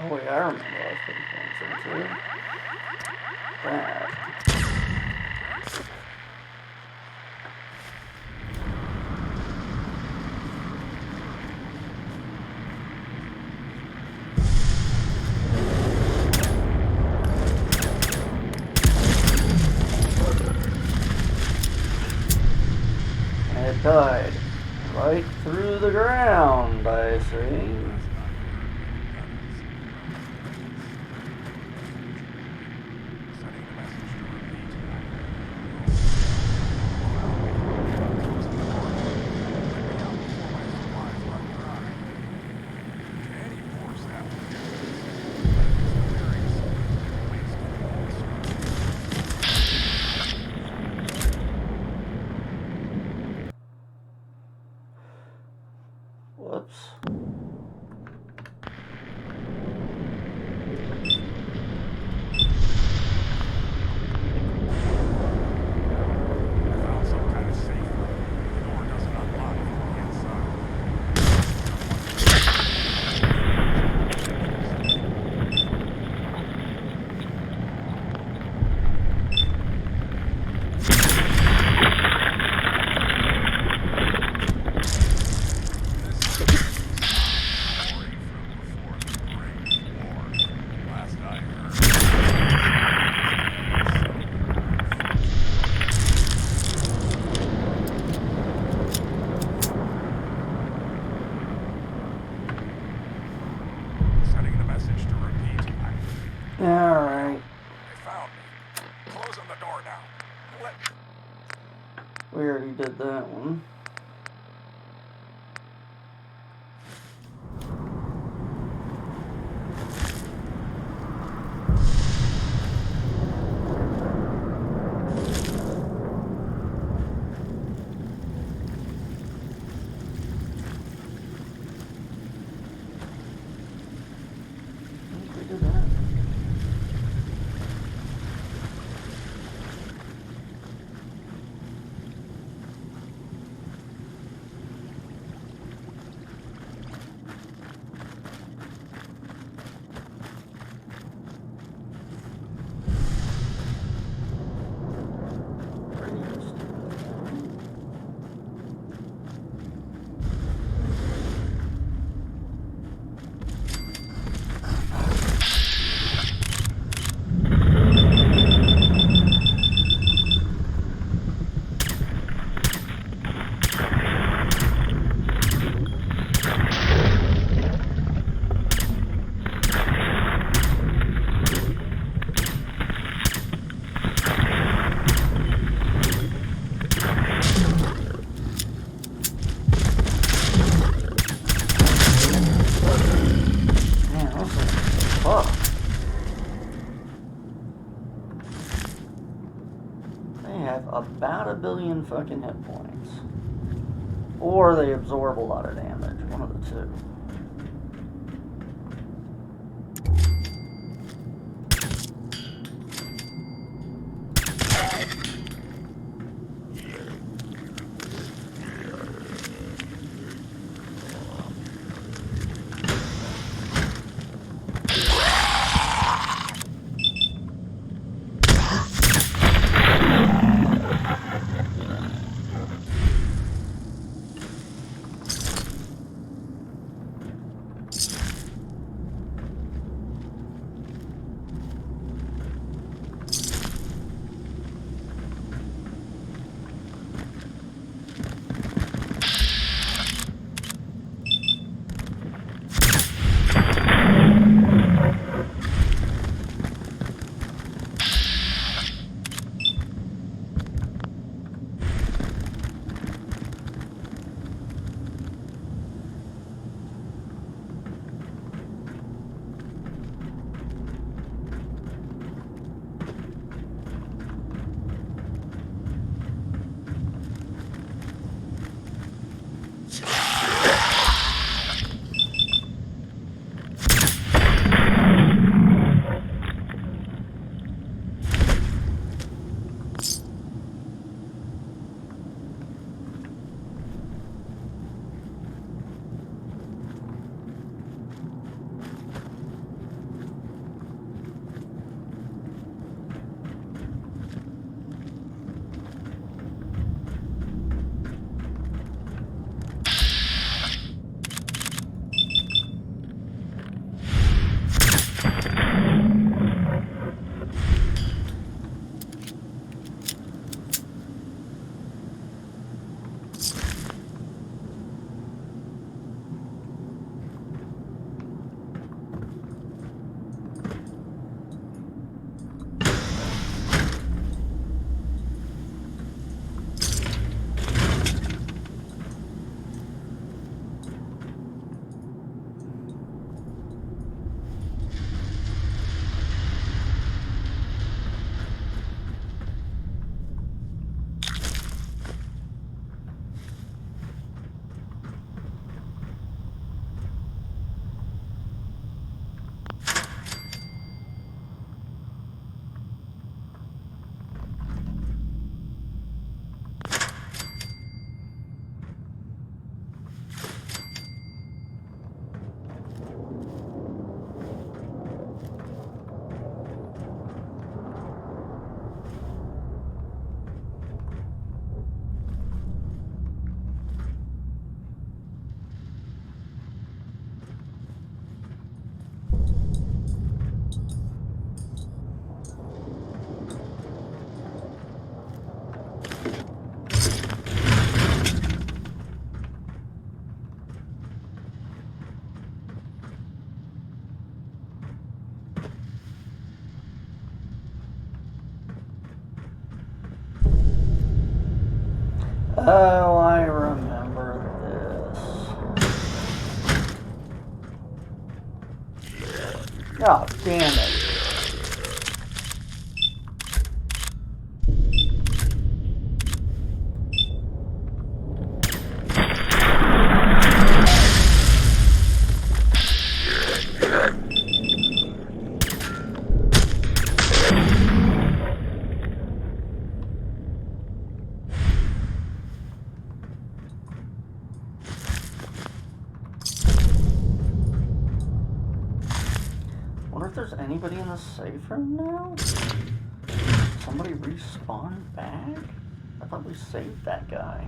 Oh yeah, I remember I was putting things into that. And it died right through the ground, I see. Whoops. did that one. We did that. Man, this is tough. They have about 1 billion fucking hit points. Or they absorb a lot of damage. One of the two. Oh, I remember this. Oh, damn it. Wonder if there's anybody in the safe room now? Somebody respawned back? I thought we saved that guy.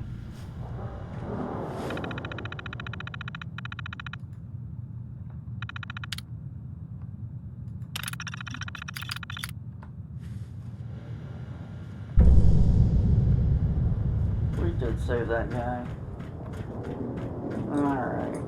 We did save that guy. Alright.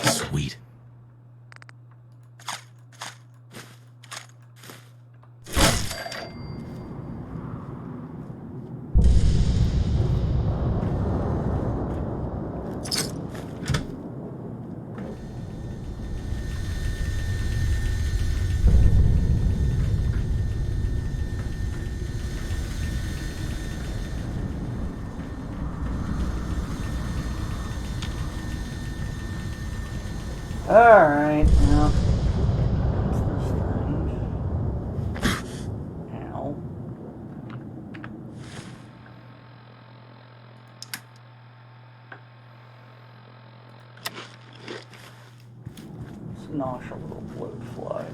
Sweet. Alright, now. What's this thing? Ow. Let's nosh a little bloat fly.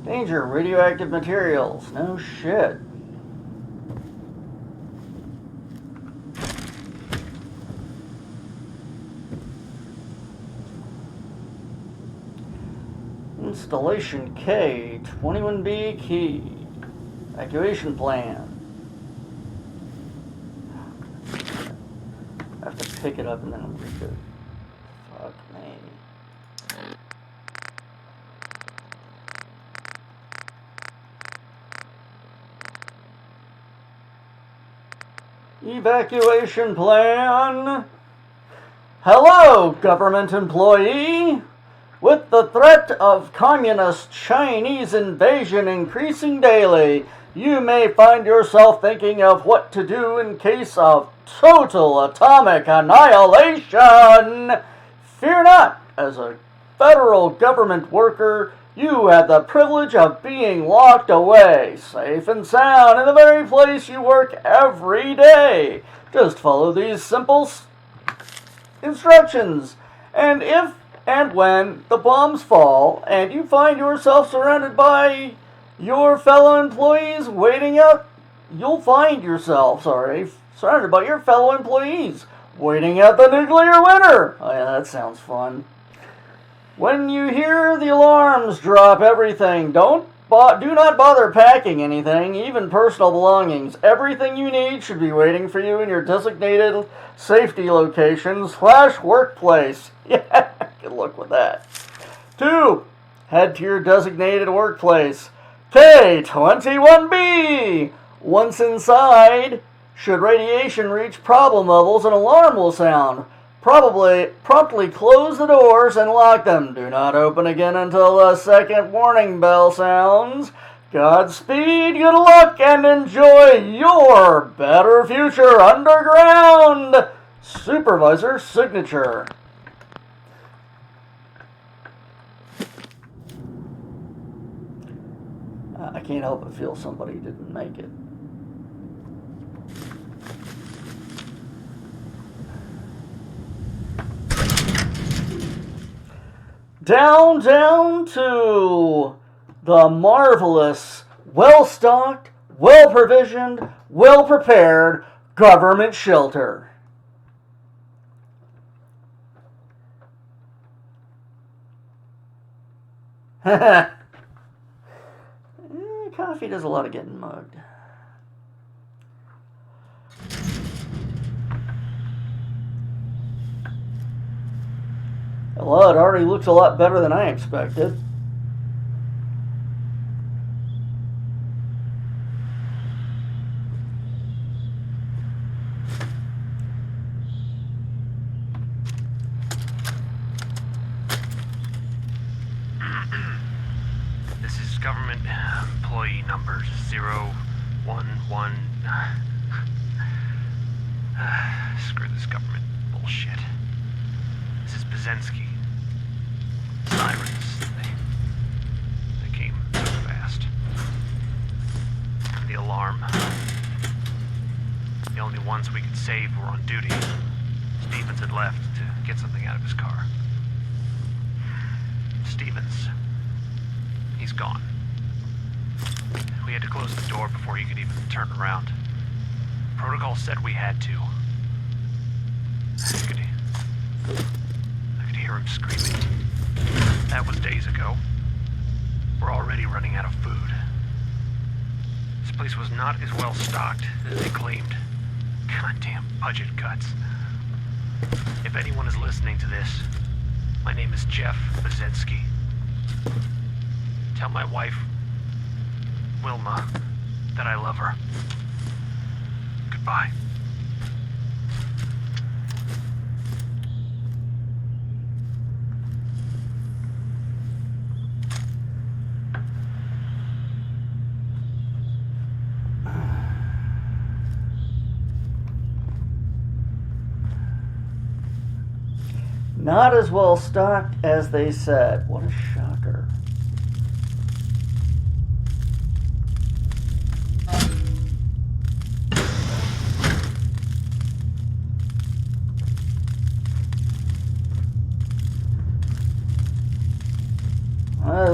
Danger, radioactive materials. No shit. Installation K, 21B key. Evacuation plan. I have to pick it up and then I'm good. Fuck me. Evacuation plan. Hello, government employee. With the threat of communist Chinese invasion increasing daily, you may find yourself thinking of what to do in case of total atomic annihilation. Fear not, as a federal government worker, you have the privilege of being locked away, safe and sound, in the very place you work every day. Just follow these simple instructions, and if and when the bombs fall and you find yourself surrounded by your fellow employees waiting out, you'll find yourself, surrounded by your fellow employees waiting at the nuclear winter. Oh yeah, that sounds fun. When you hear the alarms, drop everything. Do not bother packing anything, even personal belongings. Everything you need should be waiting for you in your designated safety location / workplace. Yeah, good luck with that. 2. Head to your designated workplace. K-21B. Once inside, should radiation reach problem levels, an alarm will sound. Promptly close the doors and lock them. Do not open again until the second warning bell sounds. Godspeed, good luck, and enjoy your better future underground. Supervisor signature. I can't help but feel somebody didn't make it. Down to the marvelous, well-stocked, well-provisioned, well-prepared government shelter. Coffee does a lot of getting mugged. Well, it already looks a lot better than I expected. This is government employee number 011. Screw this government bullshit. This is Bazensky. Sirens. They came so fast. The alarm. The only ones we could save were on duty. Stevens had left to get something out of his car. Stevens. He's gone. We had to close the door before he could even turn around. Protocol said we had to. I could hear him screaming. That was days ago. We're already running out of food. This place was not as well stocked as they claimed. Goddamn budget cuts. If anyone is listening to this, my name is Jeff Bazensky. Tell my wife, Wilma, that I love her. Goodbye. Not as well stocked as they said. What a shocker.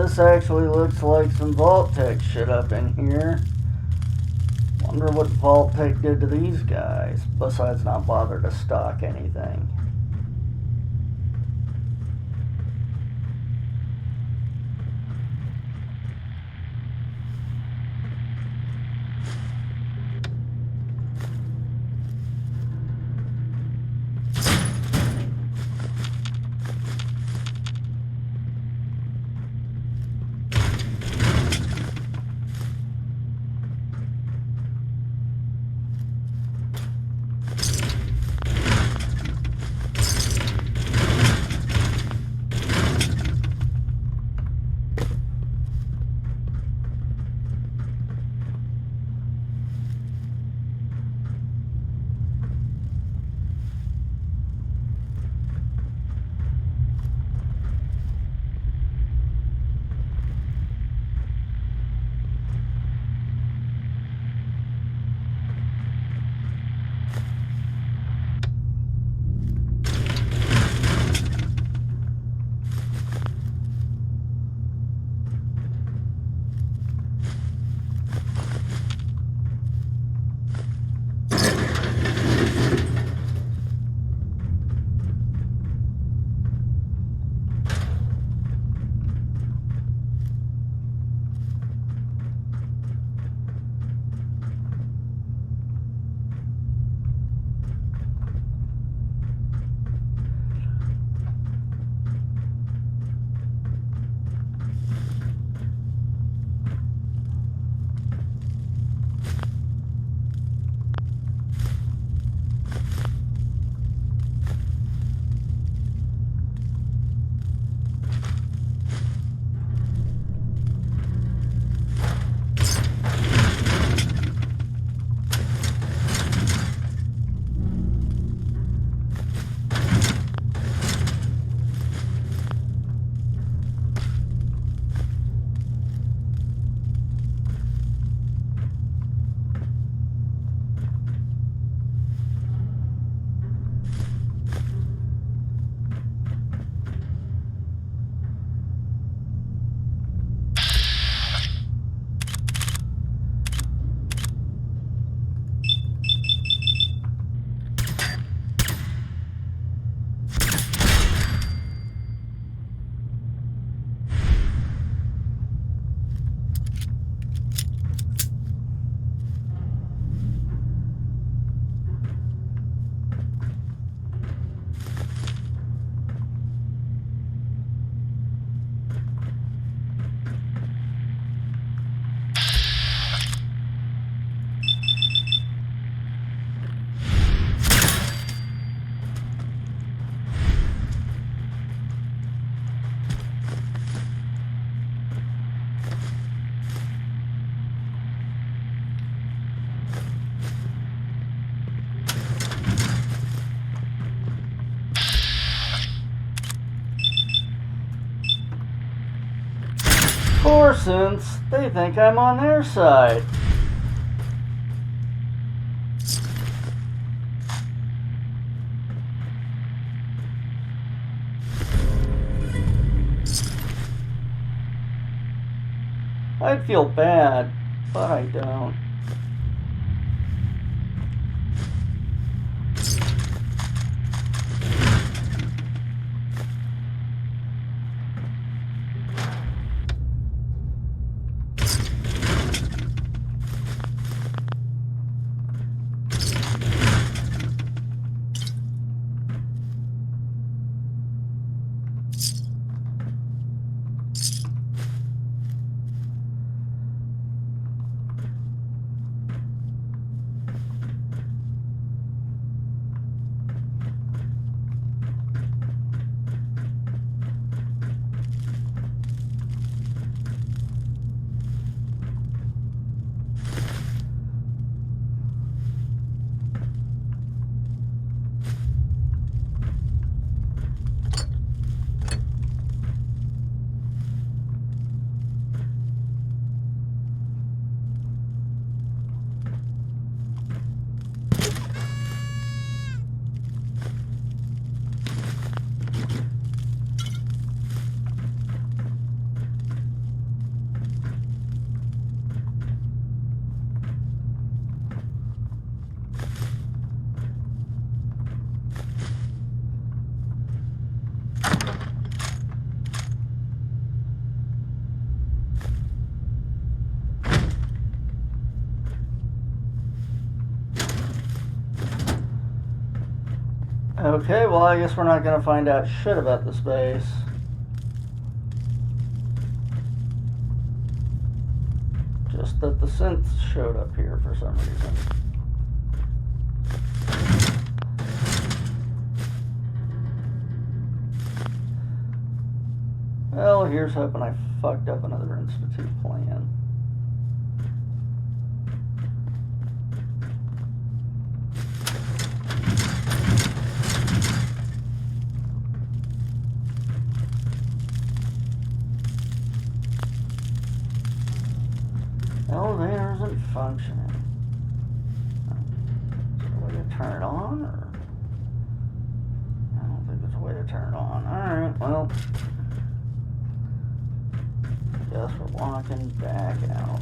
This actually looks like some Vault-Tec shit up in here. Wonder what Vault-Tec did to these guys, besides not bother to stock anything. Or since they think I'm on their side. I'd feel bad, but I don't. Okay, well, I guess we're not going to find out shit about this base. Just that the synths showed up here for some reason. Well, here's hoping I fucked up another Institute plan. Elevator isn't functioning. Is there a way to turn it on, or? I don't think there's a way to turn it on. Alright, well. Guess we're walking back out.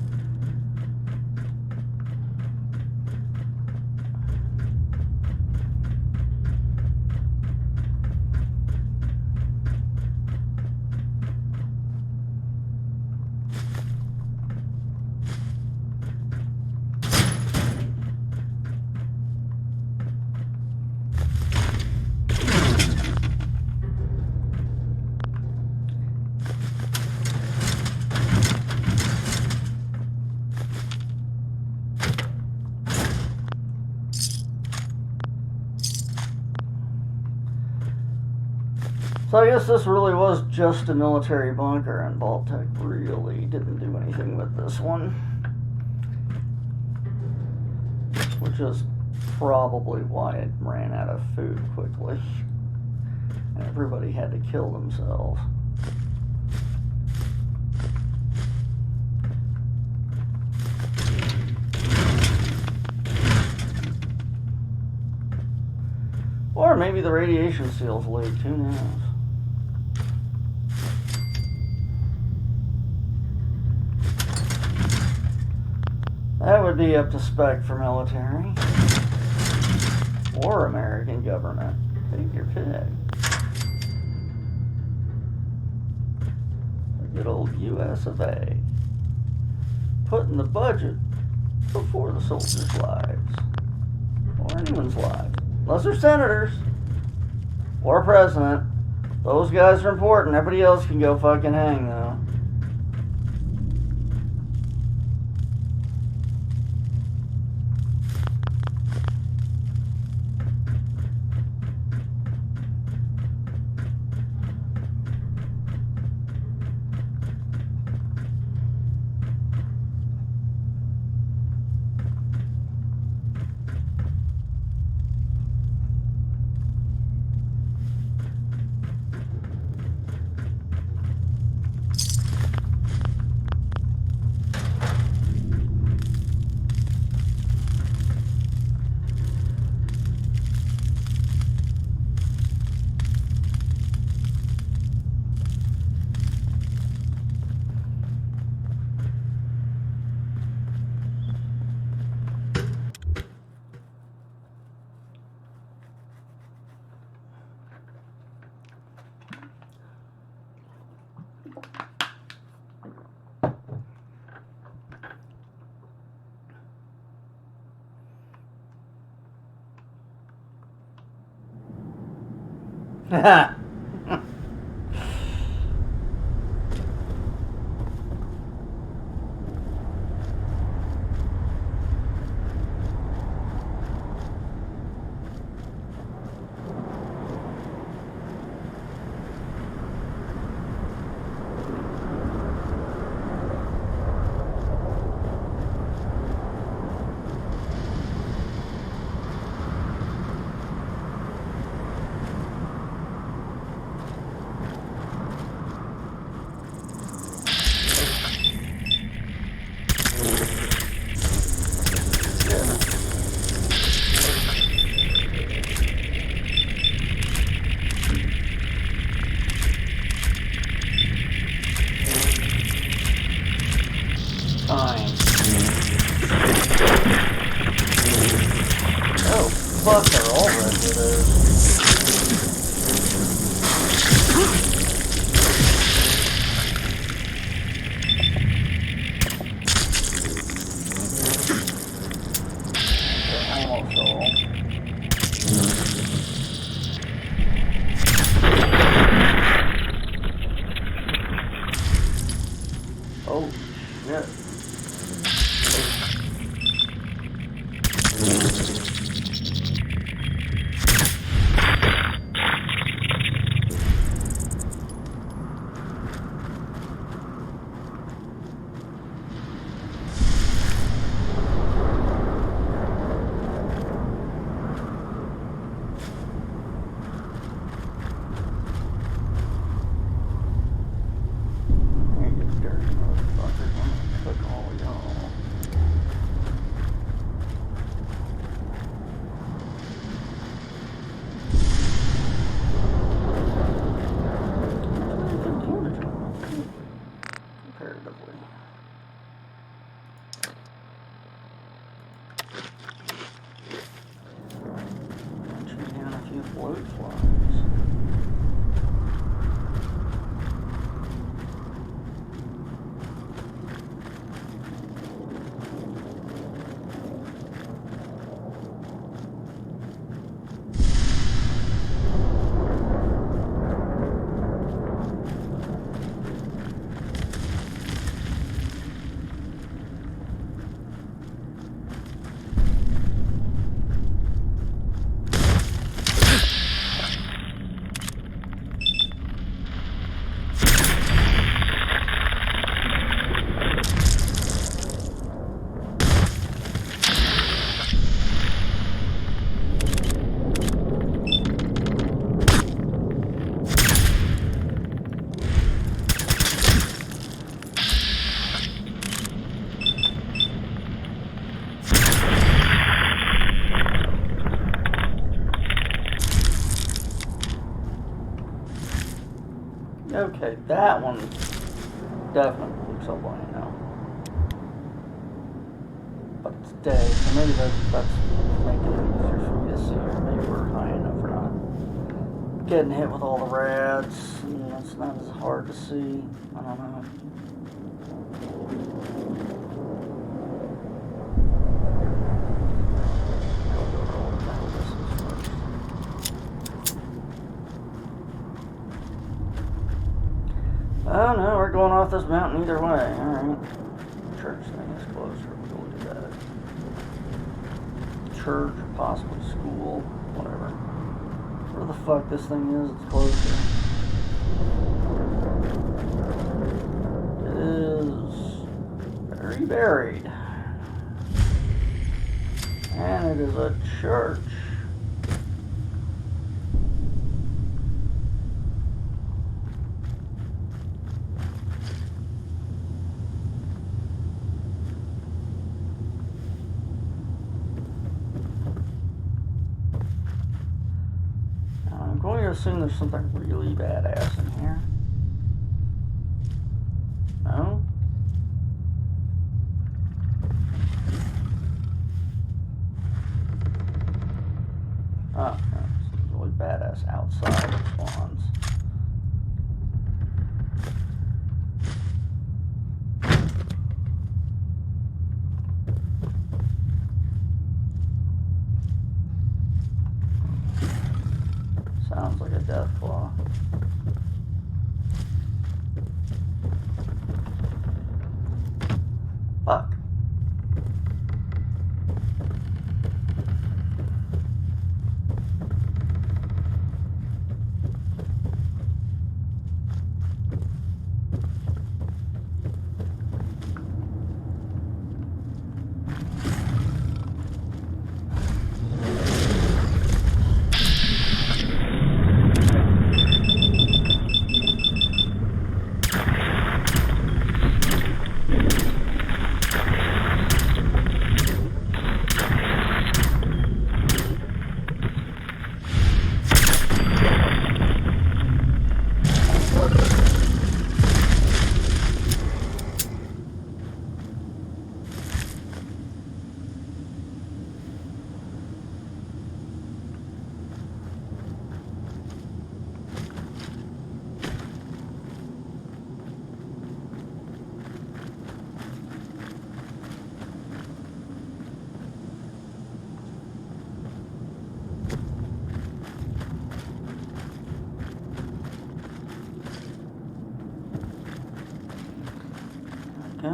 So I guess this really was just a military bunker, and Vault-Tec really didn't do anything with this one. Which is probably why it ran out of food quickly. And everybody had to kill themselves. Or maybe the radiation seal's leaked, who knows? That would be up to spec for military. Or American government. Take your pick. The good old US of A. Putting the budget before the soldiers' lives. Or anyone's lives. Unless they're senators. Or president. Those guys are important. Everybody else can go fucking hang, though. Fuck, they're all red with it. Almost all. Oh, shit. Okay, that one definitely looks a line now. But it's day, so maybe that's making it easier for me to see, or maybe we're high enough or not. Getting hit with all the rads, it's not as hard to see. I don't know. Oh no, we're going off this mountain either way. Alright. Church thing is closer. We'll go do that. Church, or possibly school, whatever. Where the fuck this thing is, it's closer. It is very buried. And it is a church. I'm going to assume there's something really badass in here. No? Oh, something really badass outside of spawns. Sounds like a death claw.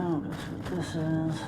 go. Guess what this is.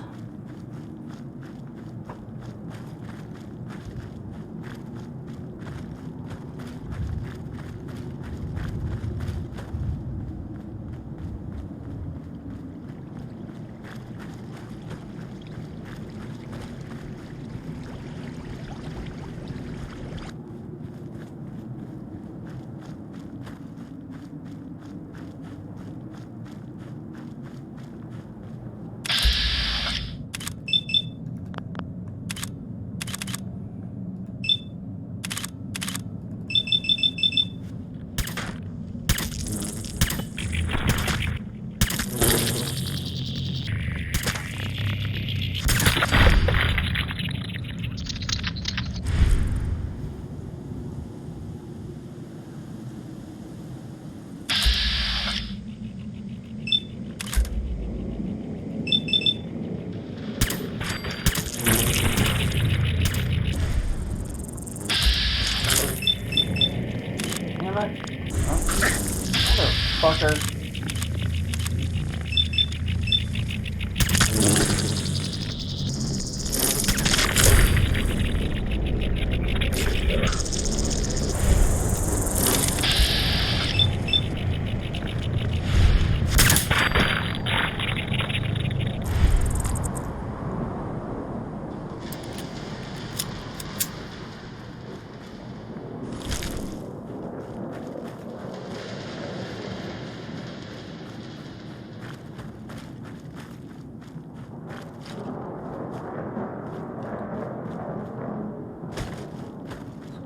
Motherfucker.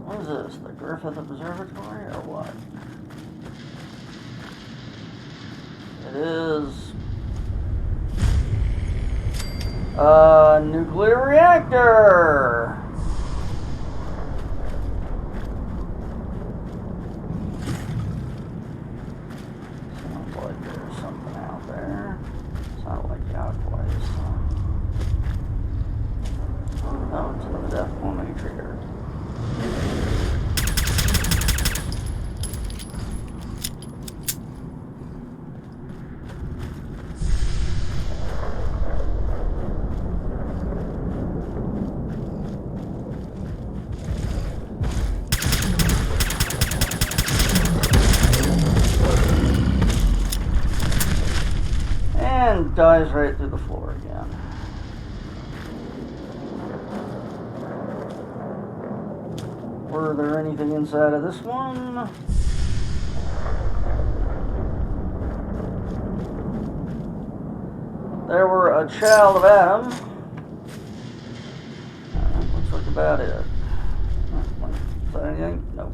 What is this? The Griffith Observatory or what? It is a nuclear reactor. Sounds like there's something out there. Sounds like the place. Oh, it's another death plumbing trigger. And dies right through the floor again. Were there anything inside of this one? There were a child of Adam. Looks like about it. Is that anything? Nope.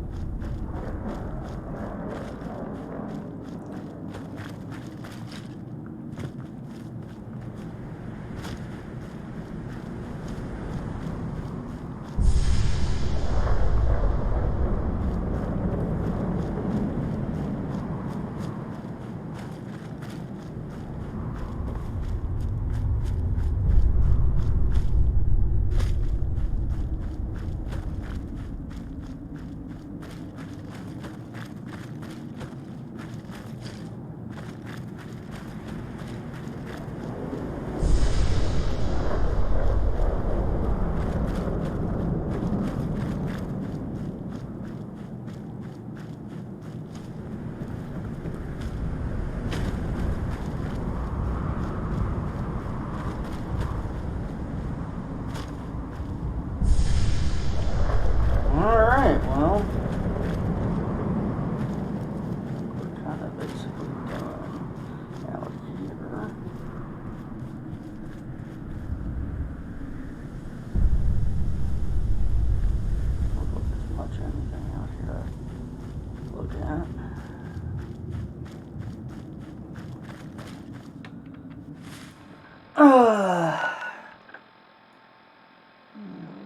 We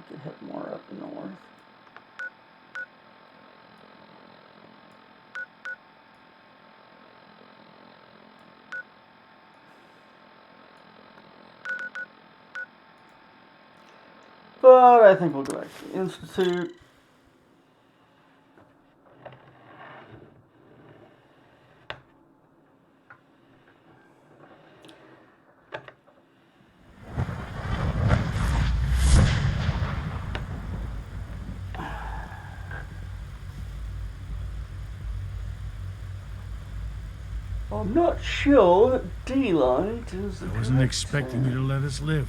could hit more up north. But I think we'll go back to the Institute. I'm not sure that daylight is the I wasn't correct expecting you to let us live.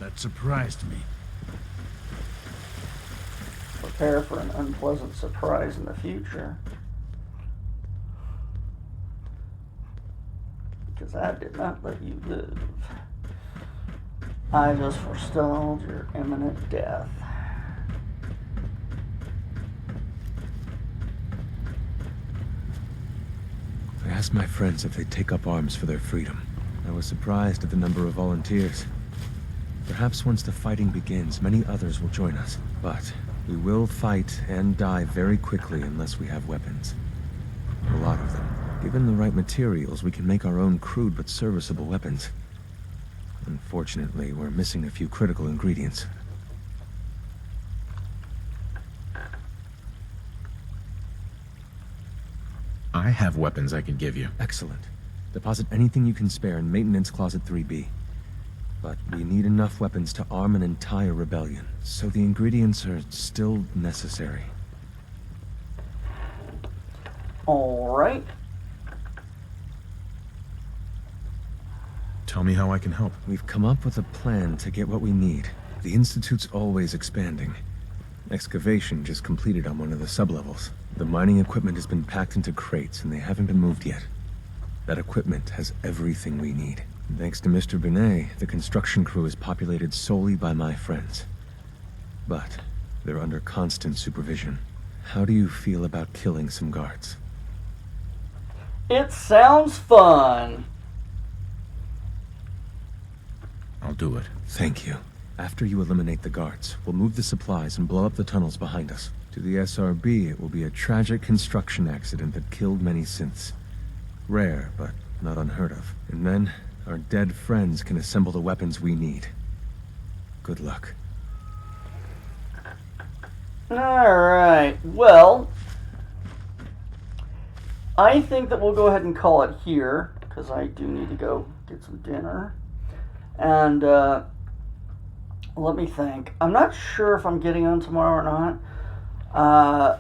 That surprised me. Prepare for an unpleasant surprise in the future. Because I did not let you live. I just forestalled your imminent death. I asked my friends if they'd take up arms for their freedom. I was surprised at the number of volunteers. Perhaps once the fighting begins, many others will join us. But we will fight and die very quickly unless we have weapons. A lot of them. Given the right materials, we can make our own crude but serviceable weapons. Unfortunately, we're missing a few critical ingredients. I have weapons I can give you. Excellent. Deposit anything you can spare in Maintenance Closet 3B. But we need enough weapons to arm an entire rebellion, so the ingredients are still necessary. Alright. Tell me how I can help. We've come up with a plan to get what we need. The Institute's always expanding. Excavation just completed on one of the sublevels. The mining equipment has been packed into crates and they haven't been moved yet. That equipment has everything we need. Thanks to Mr. Binet, the construction crew is populated solely by my friends. But they're under constant supervision. How do you feel about killing some guards? It sounds fun. I'll do it. Thank you. After you eliminate the guards, we'll move the supplies and blow up the tunnels behind us. To the SRB, it will be a tragic construction accident that killed many synths. Rare, but not unheard of. And then, our dead friends can assemble the weapons we need. Good luck. Alright, well, I think that we'll go ahead and call it here, because I do need to go get some dinner. And, let me think. I'm not sure if I'm getting on tomorrow or not.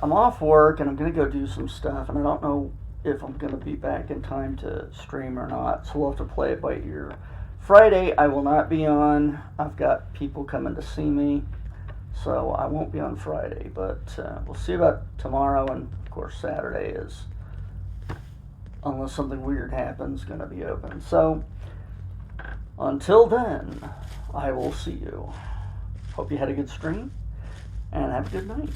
I'm off work, and I'm going to go do some stuff, and I don't know if I'm going to be back in time to stream or not, so we'll have to play it by ear. Friday, I will not be on. I've got people coming to see me, so I won't be on Friday, but we'll see about tomorrow, and of course Saturday is, unless something weird happens, going to be open. So, until then, I will see you. Hope you had a good stream, and have a good night.